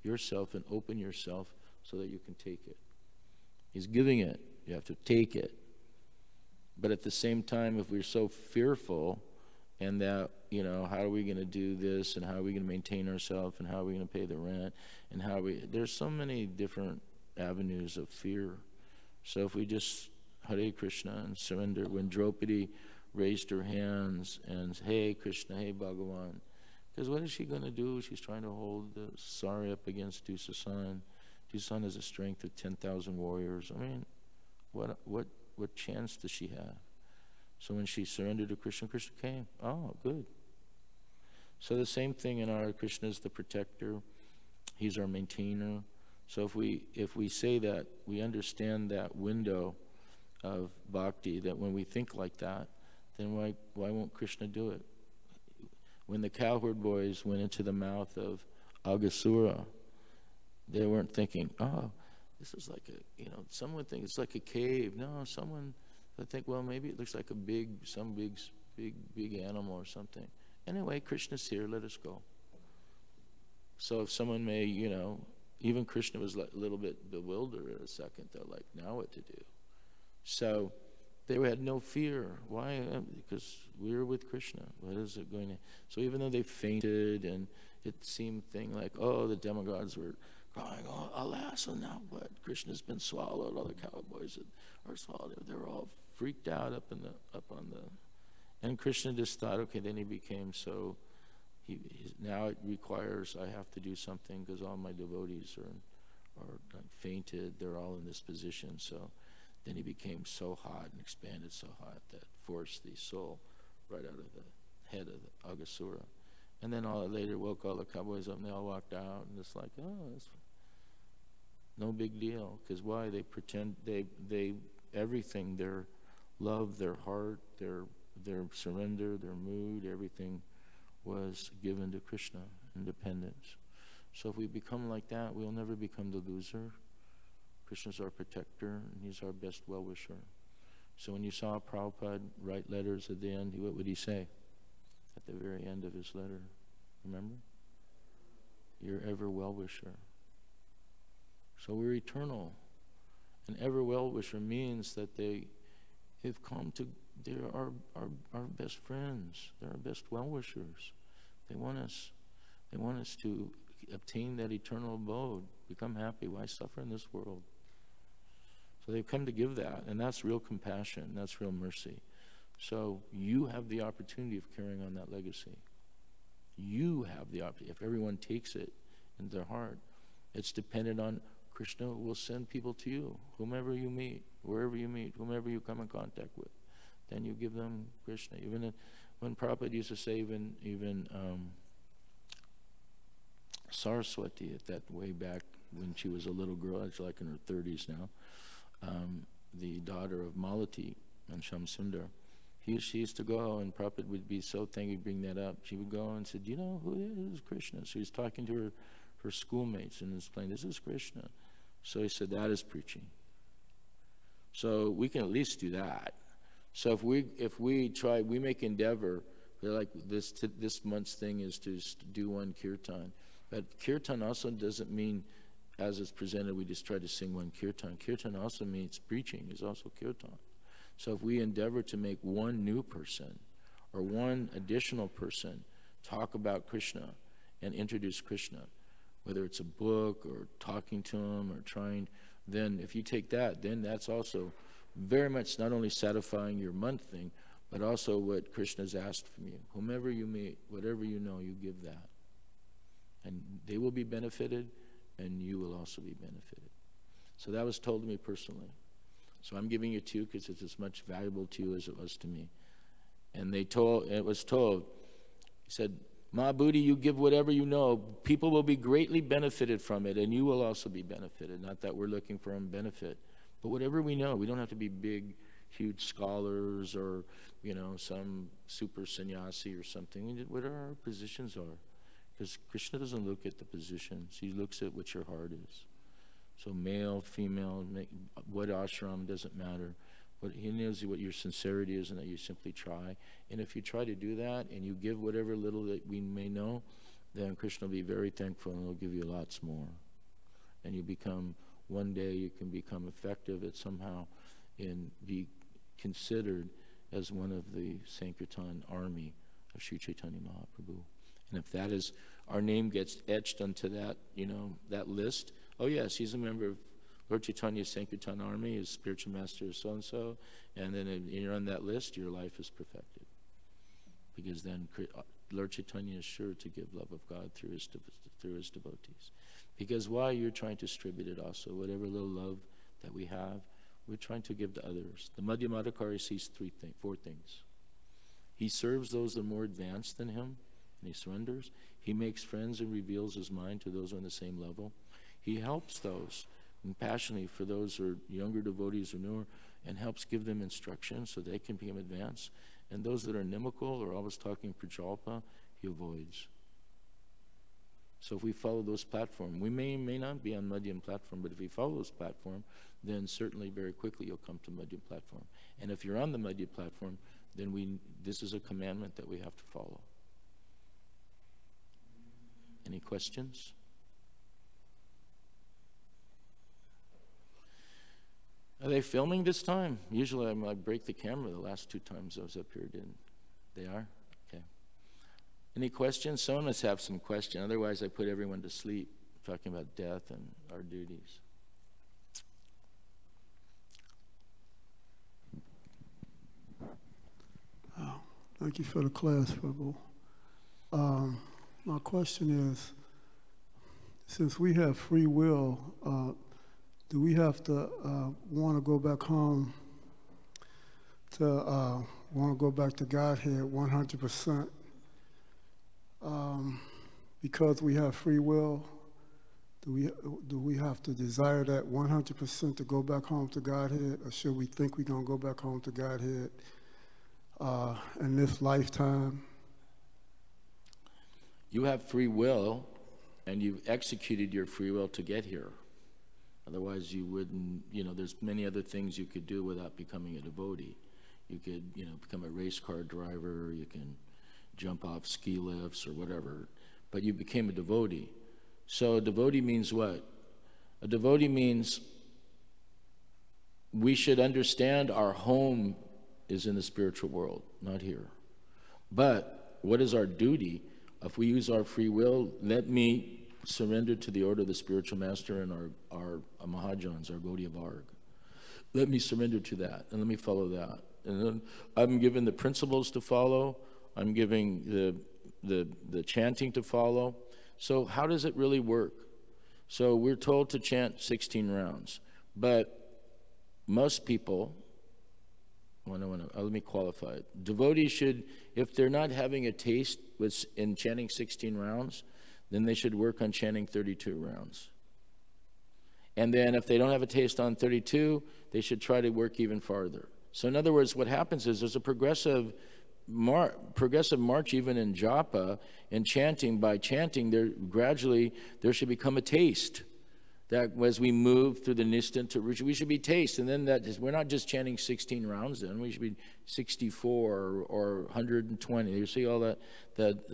yourself and open yourself so that you can take it. He's giving it. You have to take it. But at the same time, if we're so fearful and that, how are we going to do this, and how are we going to maintain ourselves, and how are we going to pay the rent, and there's so many different avenues of fear. So if we just Hare Krishna and surrender, when Draupadi raised her hands and, hey Krishna, hey Bhagavan, because what is she going to do? She's trying to hold the Sari up against Dusasan. Dusasan has a strength of 10,000 warriors. I mean, what chance does she have? So when she surrendered to Krishna, Krishna came. Oh, good. So the same thing in our Krishna is the protector. He's our maintainer. So if we say that, we understand that window of bhakti, that when we think like that, then why won't Krishna do it? When the cowherd boys went into the mouth of Aghasura, they weren't thinking, oh, this is like someone would think it's like a cave. No, someone would think, well, maybe it looks like some big animal or something. Anyway, Krishna's here, let us go. So if someone may, even Krishna was a little bit bewildered at a second. They're like, now what to do? So they had no fear. Why? Because we're with Krishna. What is it going to? So even though they fainted and it seemed like, oh, the demigods were crying, oh, alas, and now what? Krishna's been swallowed. All the cowboys are swallowed. They were all freaked out up on the. And Krishna just thought, okay. Then he became so. Now it requires I have to do something because all my devotees are fainted. They're all in this position. So then he became so hot and expanded so hot that forced the soul right out of the head of the Aghasura. And then later woke all the cowboys up and they all walked out and it's like, oh, it's no big deal. Because why? They pretend they everything, their love, their heart, their surrender, their mood, everything was given to Krishna, independence. So if we become like that, we'll never become the loser. Krishna's our protector, and he's our best well-wisher. So when you saw Prabhupada write letters at the end, what would he say at the very end of his letter? Remember? Your ever well-wisher. So we're eternal. And ever well-wisher means that they have come to, they're our best friends. They're our best well-wishers. They want us to obtain that eternal abode, become happy. Why suffer in this world? So they've come to give that, and that's real compassion. That's real mercy. So you have the opportunity of carrying on that legacy. You have the opportunity. If everyone takes it in their heart, it's dependent on Krishna will send people to you, whomever you meet, wherever you meet, whomever you come in contact with. Then you give them Krishna. Even when Prabhupada used to say, even Saraswati, at that way back when she was a little girl, she's like in her 30s now, the daughter of Malati and Shamsundar, she used to go, and Prabhupada would be so thankful you bring that up. She would go and said, you know, who is Krishna? So he's talking to her schoolmates and explained, this is Krishna. So he said, that is preaching. So we can at least do that. So if we try, we make endeavor, like this month's thing is to do one kirtan. But kirtan also doesn't mean, as it's presented, we just try to sing one kirtan. Kirtan also means preaching, is also kirtan. So if we endeavor to make one new person or one additional person talk about Krishna and introduce Krishna, whether it's a book or talking to him or trying, then if you take that, then that's also very much not only satisfying your month thing, but also what Krishna's asked from you. Whomever you meet, whatever you know, you give that. And they will be benefited, and you will also be benefited. So that was told to me personally. So I'm giving it to you because it's as much valuable to you as it was to me. And it was told, he said, Mahabuddhi, you give whatever you know. People will be greatly benefited from it, and you will also be benefited. Not that we're looking for them benefit, but whatever we know. We don't have to be big, huge scholars or, you know, some super sannyasi or something. Whatever our positions are. Because Krishna doesn't look at the positions. He looks at what your heart is. So male, female, what ashram, doesn't matter. But he knows what your sincerity is and that you simply try. And if you try to do that and you give whatever little that we may know, then Krishna will be very thankful and he'll give you lots more. And you become, one day you can become effective at somehow and be considered as one of the Sankirtan army of Sri Chaitanya Mahaprabhu. And if that is, our name gets etched onto that, you know, that list, oh yes, he's a member of Lord Chaitanya's Sankirtan army, his spiritual master is so-and-so, and then if you're on that list, your life is perfected. Because then Lord Chaitanya is sure to give love of God through his devotees. Because why? You're trying to distribute it also. Whatever little love that we have, we're trying to give to others. The Madhyamadikari sees four things. He serves those that are more advanced than him, and he surrenders. He makes friends and reveals his mind to those on the same level. He helps those compassionately for those who are younger devotees or newer, and helps give them instruction so they can become advanced. And those that are inimical or always talking prajalpa, he avoids. So if we follow those platforms, we may not be on Madhyam platform, but if we follow those platform, then certainly very quickly you'll come to Madhyam platform. And if you're on the Madhyam platform, then this is a commandment that we have to follow. Any questions? Are they filming this time? Usually I break the camera the last 2 times I was up here, didn't they? Are? Okay. Any questions? Someone must have some question. Otherwise I put everyone to sleep talking about death and our duties. Oh, thank you for the class, Prabhu. My question is, since we have free will, do we have to want to go back home to want to go back to Godhead 100%? Because we have free will, do we have to desire that 100% to go back home to Godhead, or should we think we're going to go back home to Godhead in this lifetime? You have free will, and you've executed your free will to get here. Otherwise, you wouldn't, you know, there's many other things you could do without becoming a devotee. You could, you know, become a race car driver, you can jump off ski lifts or whatever, but you became a devotee. So a devotee means what? A devotee means we should understand our home is in the spiritual world, not here. But what is our duty? If we use our free will, let me surrender to the order of the spiritual master and our Mahajans, our Gaudiya Varg. Let me surrender to that, and let me follow that. And then I'm given the principles to follow. I'm giving the chanting to follow. So how does it really work? So we're told to chant 16 rounds, but most people, let me qualify it. Devotees should, if they're not having a taste in chanting 16 rounds, then they should work on chanting 32 rounds. And then if they don't have a taste on 32, they should try to work even farther. So in other words, what happens is there's a progressive march even in japa and chanting. By chanting, there should become a taste. That as we move through the nistan to rucha, we should be taste. And then we're not just chanting 16 rounds then, we should be 64 or 120. You see all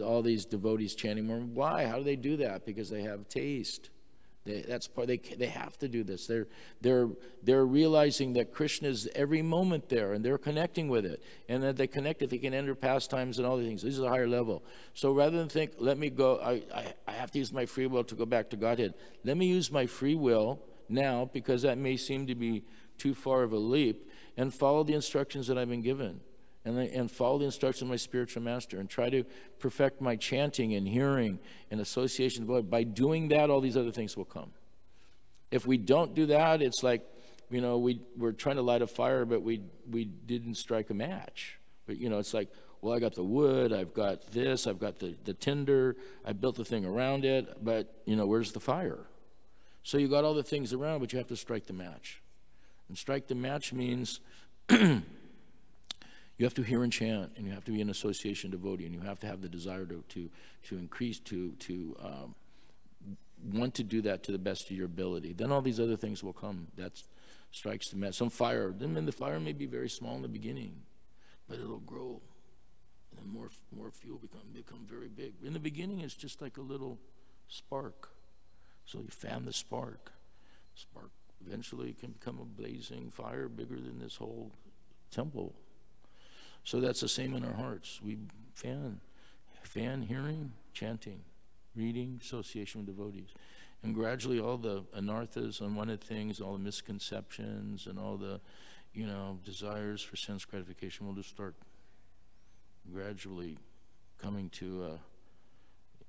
all these devotees chanting more. Why? How do they do that? Because they have taste. They have to do this. They're realizing that Krishna is every moment there, and they're connecting with it. And that they connect it, they can enter pastimes and all these things. This is a higher level. So rather than think, let me go, I have to use my free will to go back to Godhead. Let me use my free will now, because that may seem to be too far of a leap, and follow the instructions that I've been given. And follow the instructions of my spiritual master, and try to perfect my chanting and hearing and association. By doing that, all these other things will come. If we don't do that, it's like, we're trying to light a fire, but we didn't strike a match. But, it's like, well, I got the wood, I've got this, I've got the tinder, I built the thing around it, but, where's the fire? So you got all the things around, but you have to strike the match. And strike the match means... You have to hear and chant, and you have to be an association devotee, and you have to have the desire to increase, to want to do that to the best of your ability. Then all these other things will come. That strikes the match. Some fire, then the fire may be very small in the beginning, but it'll grow, and then more fuel become very big. In the beginning, it's just like a little spark. So you fan the spark. Spark eventually can become a blazing fire bigger than this whole temple. So that's the same in our hearts. We fan hearing, chanting, reading, association with devotees. And gradually all the anarthas, unwanted things, all the misconceptions, and all the, desires for sense gratification will just start gradually coming to a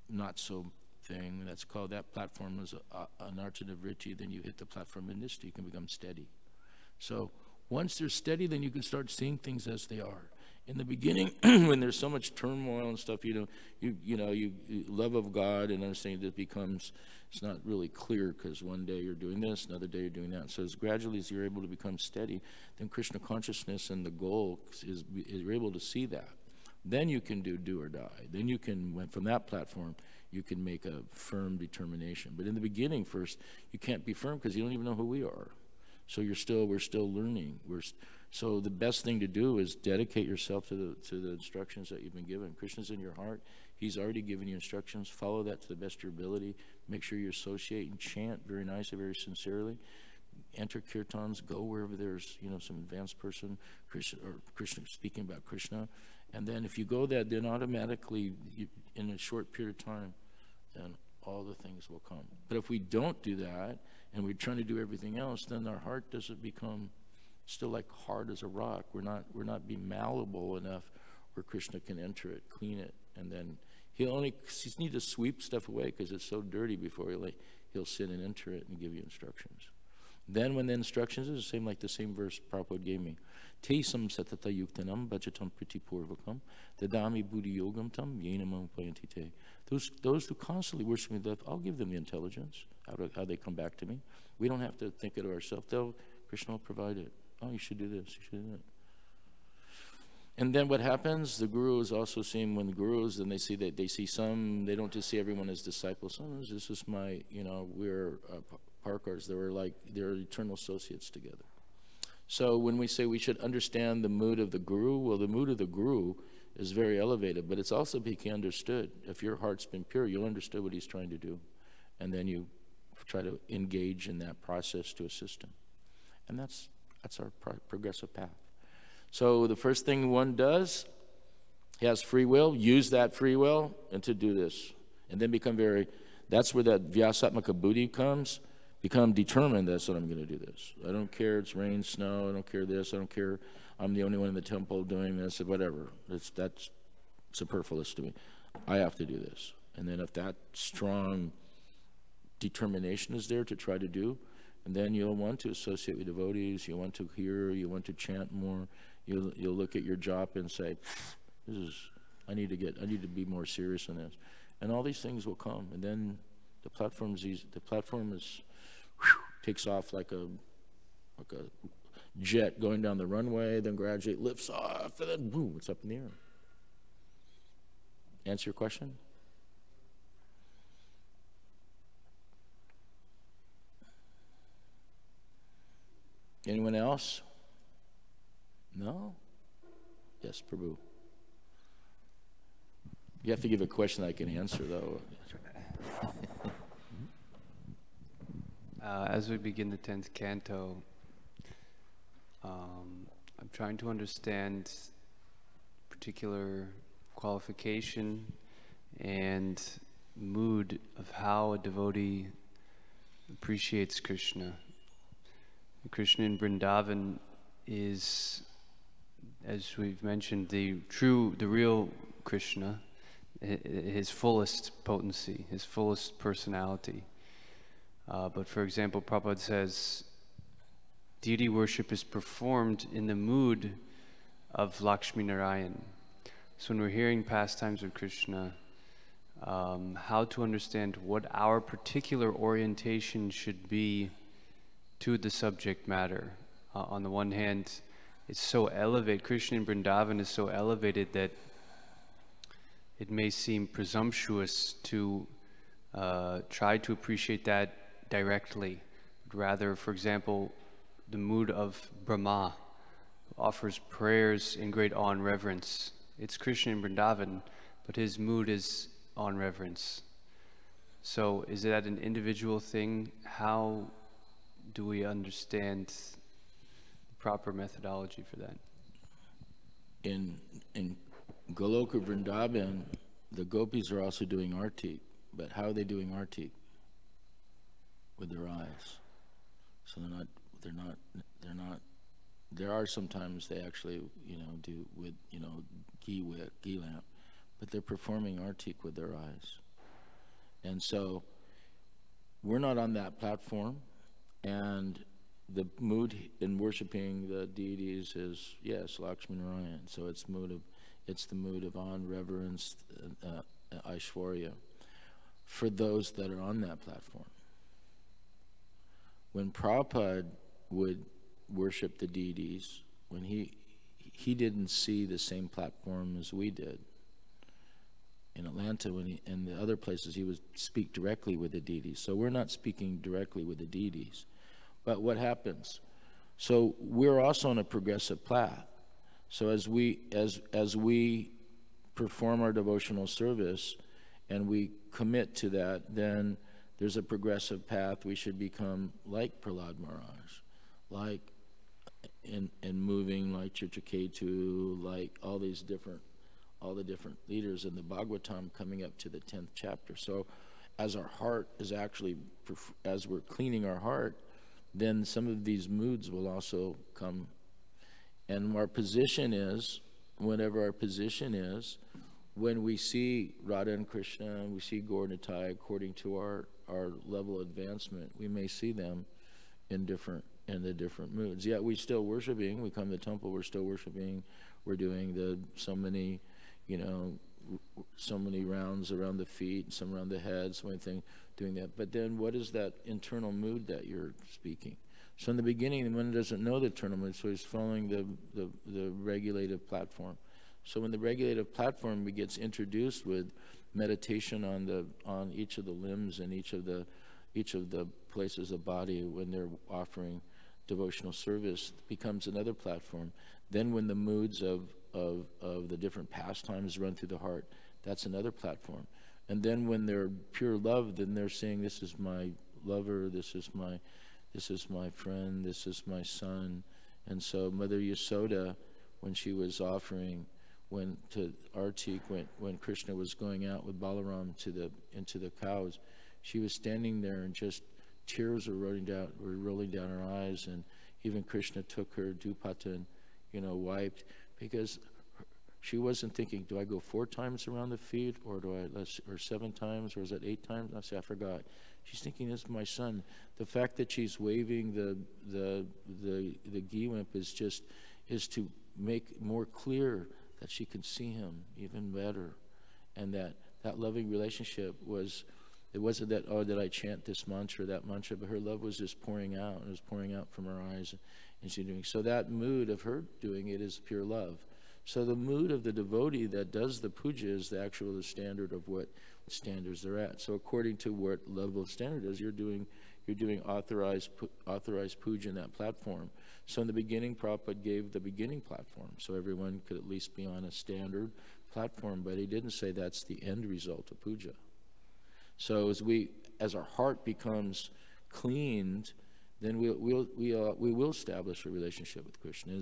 not so thing. That's called, that platform is anartha vritti. Then you hit the platform of nistha, you can become steady. So once they're steady, then you can start seeing things as they are. In the beginning, when there's so much turmoil and stuff, you love of God and understanding that it's not really clear, because one day you're doing this, another day you're doing that. So as gradually as you're able to become steady, then Krishna consciousness and the goal is you're able to see that. Then you can do or die. Then you can, from that platform, you can make a firm determination. But in the beginning, first, you can't be firm because you don't even know who we are. So we're still learning. So the best thing to do is dedicate yourself to the instructions that you've been given. Krishna's in your heart. He's already given you instructions. Follow that to the best of your ability. Make sure you associate and chant very nicely, very sincerely. Enter kirtans. Go wherever there's some advanced person, Krishna speaking about Krishna. And then if you go there, then automatically in a short period of time, then all the things will come. But if we don't do that, and we're trying to do everything else, then our heart doesn't become still like hard as a rock. We're not being malleable enough where Krishna can enter it, clean it, and then he'll need to sweep stuff away because it's so dirty before he'll sit and enter it and give you instructions. Then when the instructions is the same verse Prabhupada gave me. Tesam satata yuktanam bhajatam pritipurvakam dadami buddhi yogam tam yenamam payantite. Those who constantly worship me, I'll give them the intelligence, how they come back to me. We don't have to think it ourselves. Krishna will provide it. Oh, you should do this, you should do that. And then what happens? The guru is also seeing, when the gurus, and they see some, they don't just see everyone as disciples. Sometimes this is we're parkars. They're eternal associates together. So when we say we should understand the mood of the guru, well, the mood of the guru is very elevated, but it's also being understood. If your heart's been pure, you'll understand what he's trying to do. And then you try to engage in that process to assist him. And that's our progressive path. So the first thing one does, he has free will, use that free will and to do this. And then that's where that vyasatmaka buddhi comes. Become determined, that's what I'm going to do this. I don't care, it's rain, snow, I don't care this, I don't care, I'm the only one in the temple doing this, or whatever. That's superfluous to me. I have to do this. And then if that strong determination is there to try to do, and then you'll want to associate with devotees, you want to hear, you want to chant more, you'll look at your japa and say, I need to be more serious in this. And all these things will come, and then the platform takes off like a jet going down the runway, then gradually lifts off, and then boom, it's up in the air. Answer your question? Anyone else? No? Yes, Prabhu. You have to give a question I can answer, though. As we begin the 10th canto, I'm trying to understand particular qualification and mood of how a devotee appreciates Krishna. Krishna in Vrindavan is, as we've mentioned, the real Krishna, his fullest potency, his fullest personality. But for example, Prabhupada says, deity worship is performed in the mood of Lakshmi Narayan. So when we're hearing pastimes of Krishna, how to understand what our particular orientation should be to the subject matter. On the one hand, it's so elevated, Krishna in Vrindavan is so elevated that it may seem presumptuous to try to appreciate that directly. Rather, for example, the mood of Brahma, who offers prayers in great awe and reverence. It's Krishna in Vrindavan, but his mood is awe and reverence. So is that an individual thing? How do we understand the proper methodology for that? In Goloka Vrindavan, the gopis are also doing arti, but how are they doing arti? With their eyes. So they're not. There are sometimes they actually, do with, ghee lamp, but they're performing artik with their eyes. And so we're not on that platform, and the mood in worshiping the deities is, yes, Lakshmi Narayan. So it's the mood of awe and reverence, Aishwarya, for those that are on that platform. When Prabhupada would worship the deities, when he didn't see the same platform as we did. In Atlanta, and the other places, he would speak directly with the deities. So we're not speaking directly with the deities. But what happens? So we're also on a progressive path. So as we perform our devotional service and we commit to that, then there's a progressive path. We should become like Prahlad Maharaj, like in moving like Chitraketu, like all the different leaders in the Bhagavatam coming up to the 10th chapter. So as our heart is actually, as we're cleaning our heart, then some of these moods will also come. And our position is, whatever our position is, when we see Radha and Krishna, we see Gaur Nitai, according to our level of advancement, we may see them in the different moods. Yet we still worshiping, we come to the temple, we're still worshiping, we're doing so many rounds around the feet, some around the head, so many things, doing that. But then what is that internal mood that you're speaking? So in the beginning, one doesn't know the internal mood, so he's following the regulative platform. So when the regulative platform gets introduced with meditation on each of the limbs and each of the places of body when they're offering devotional service, becomes another platform. Then when the moods of the different pastimes run through the heart, that's another platform. And then when they're pure love, then they're saying, this is my lover, this is my friend, this is my son. And so Mother Yasoda, when she was offering, when Krishna was going out with Balaram into the cows, she was standing there and just tears were rolling down her eyes, and even Krishna took her dupata and wiped, because She wasn't thinking, do I go 4 times around the feet, or or 7 times, or is that 8 times? I forgot. She's thinking, this is my son. The fact that she's waving the giwimp is to make more clear that she can see him even better, and that loving relationship was. It wasn't that, oh, did I chant this mantra, that mantra, but her love was just pouring out, and it was pouring out from her eyes, and she's doing. So that mood of her doing it is pure love. So the mood of the devotee that does the puja is the standard of what standards they're at. So according to what level of standard is, you're doing authorized puja in that platform. So in the beginning, Prabhupada gave the beginning platform, so everyone could at least be on a standard platform, but he didn't say that's the end result of puja. So as our heart becomes cleaned, then we will establish a relationship with Krishna.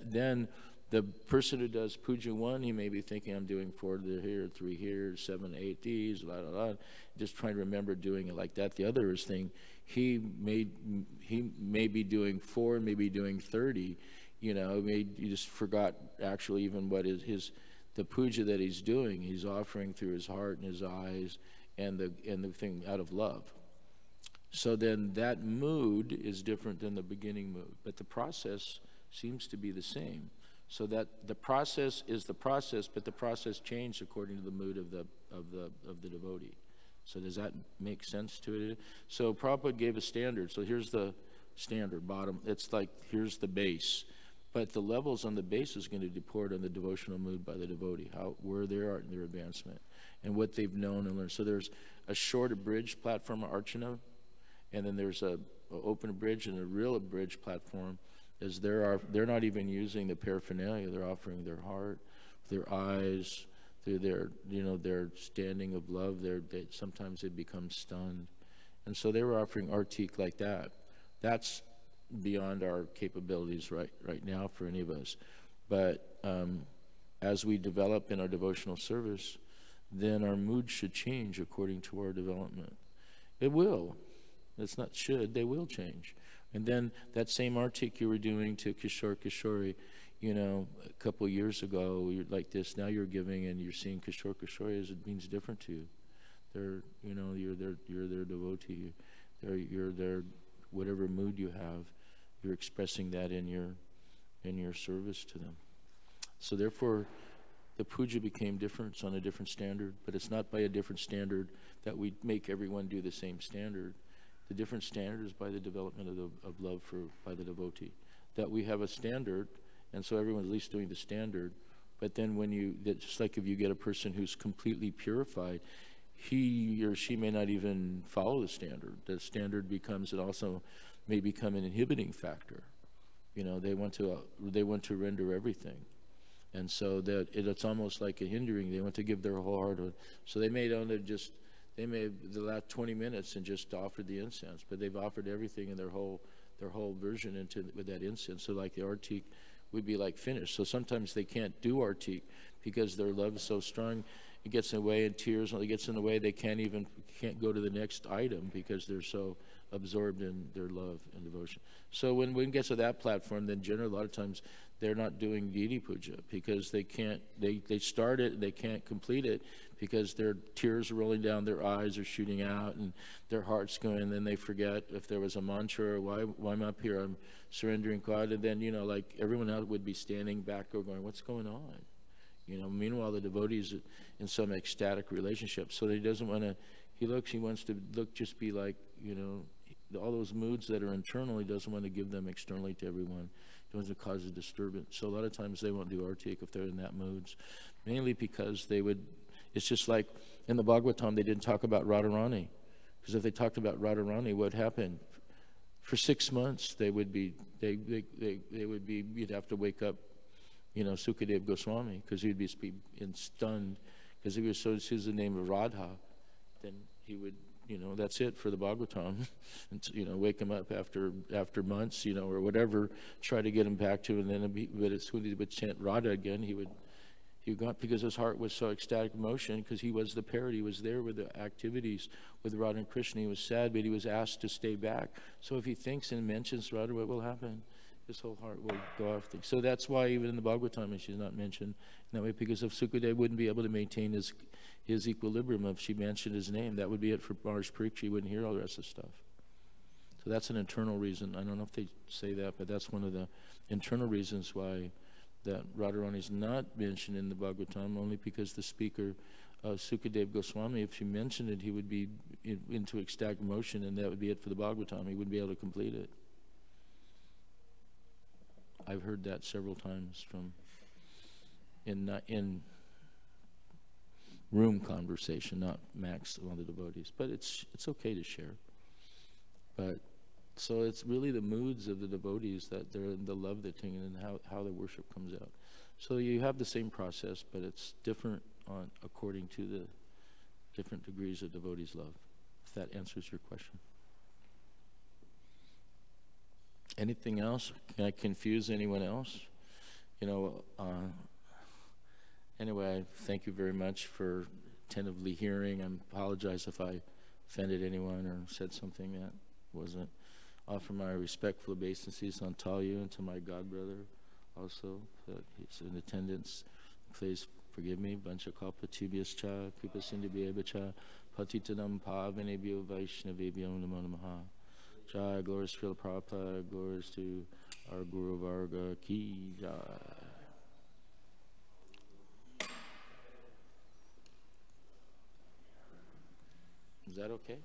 Then the person who does puja 1, he may be thinking, I'm doing 4 here, 3 here, 7, 8 these, just trying to remember doing it like that. The other is thing, he may be doing 4, maybe doing 30. He just forgot actually even what is the puja that he's doing. He's offering through his heart and his eyes, and the thing out of love. So then that mood is different than the beginning mood, but the process seems to be the same. So that the process is the process, but the process changed according to the mood of the devotee. So does that make sense to it? So Prabhupada gave a standard. So here's the standard bottom. It's like here's the base, but the levels on the base is going to depend on the devotional mood by the devotee, where they are in their advancement, and what they've known and learned. So there's a short abridged platform of Archana, and then there's a open abridged and a real abridged platform. As they're not even using the paraphernalia, they're offering their heart, their eyes, through their standing of love. Sometimes they become stunned, and so they were offering artik like that. That's beyond our capabilities right now for any of us. But as we develop in our devotional service, then our mood should change according to our development. It will. It's not should, they will change. And then that same artik you were doing to Kishore Kishori, a couple years ago, you're like this, now you're giving and you're seeing Kishore Kishori as it means different to you. You're their devotee. You're their whatever mood you have, you're expressing that in your service to them. So therefore, the puja became different. It's on a different standard, but it's not by a different standard that we make everyone do the same standard. The different standard is by the development of love by the devotee. That we have a standard, and so everyone's at least doing the standard. But then just like if you get a person who's completely purified, he or she may not even follow the standard. The standard it also may become an inhibiting factor. They want to render everything. And so that it's almost like a hindering. They want to give their whole heart. So they may the last 20 minutes and just offered the incense, but they've offered everything in their whole version with that incense. So like the artik would be like finished. So sometimes they can't do artik because their love is so strong. It gets in the way, and tears, when it gets in the way, they can't go to the next item because they're so absorbed in their love and devotion. So when it gets to that platform, then generally a lot of times they're not doing deity puja because they start it, they can't complete it because their tears are rolling down, their eyes are shooting out, and their heart's going, and then they forget if there was a mantra, or why I'm up here, I'm surrendering God, and then, like everyone else would be standing back or going, what's going on? Meanwhile, the devotee is in some ecstatic relationship, so he doesn't want to, he wants to just be like, all those moods that are internal, he doesn't want to give them externally to everyone. He doesn't cause a disturbance. So a lot of times they won't do artik if they're in that moods, mainly because it's just like in the Bhagavatam, they didn't talk about Radharani, because if they talked about Radharani, what happened? For 6 months, you'd have to wake up, Sukadev Goswami, because he'd be stunned, because he was the name of Radha, then he would, that's it for the Bhagavatam. And, wake him up after months, or whatever, try to get him back to, and then but as soon as he would chant Radha again, because his heart was so ecstatic emotion, because he was the parrot, he was there with the activities with Radha and Krishna. He was sad, but he was asked to stay back. So if he thinks and mentions Radha, what will happen? his whole heart will go off things. So that's why even in the Bhagavatam she's not mentioned in that way, because if Sukadeva wouldn't be able to maintain his equilibrium if she mentioned his name, that would be it for Maharaj Parikshit. He wouldn't hear all the rest of the stuff. So that's an internal reason. I don't know if they say that, but that's one of the internal reasons why that Radharani is not mentioned in the Bhagavatam, only because the speaker, Sukadeva Goswami, if she mentioned it, he would be into ecstatic emotion, and that would be it for the Bhagavatam. He wouldn't be able to complete it. I've heard that several times from in room conversation, not max among the devotees. But it's okay to share. But so it's really the moods of the devotees that they're in the love they're taking and how the worship comes out. So you have the same process, but it's different according to the different degrees of devotees' love. If that answers your question. Anything else? Can I confuse anyone else? Anyway, thank you very much for attentively hearing. I apologize if I offended anyone or said something that wasn't. Offer my respectful obeisances on Talyu and to my godbrother also, that he's in attendance. Please forgive me. Vancha kalpa tibhyas cha, kripa sindhubhyeva cha, patitanam pavanebhyo vaishnavebhyo namo namaha. Jai, glories to Srila Prabhupada, glories to our Guru Varga, ki jai. Is that okay?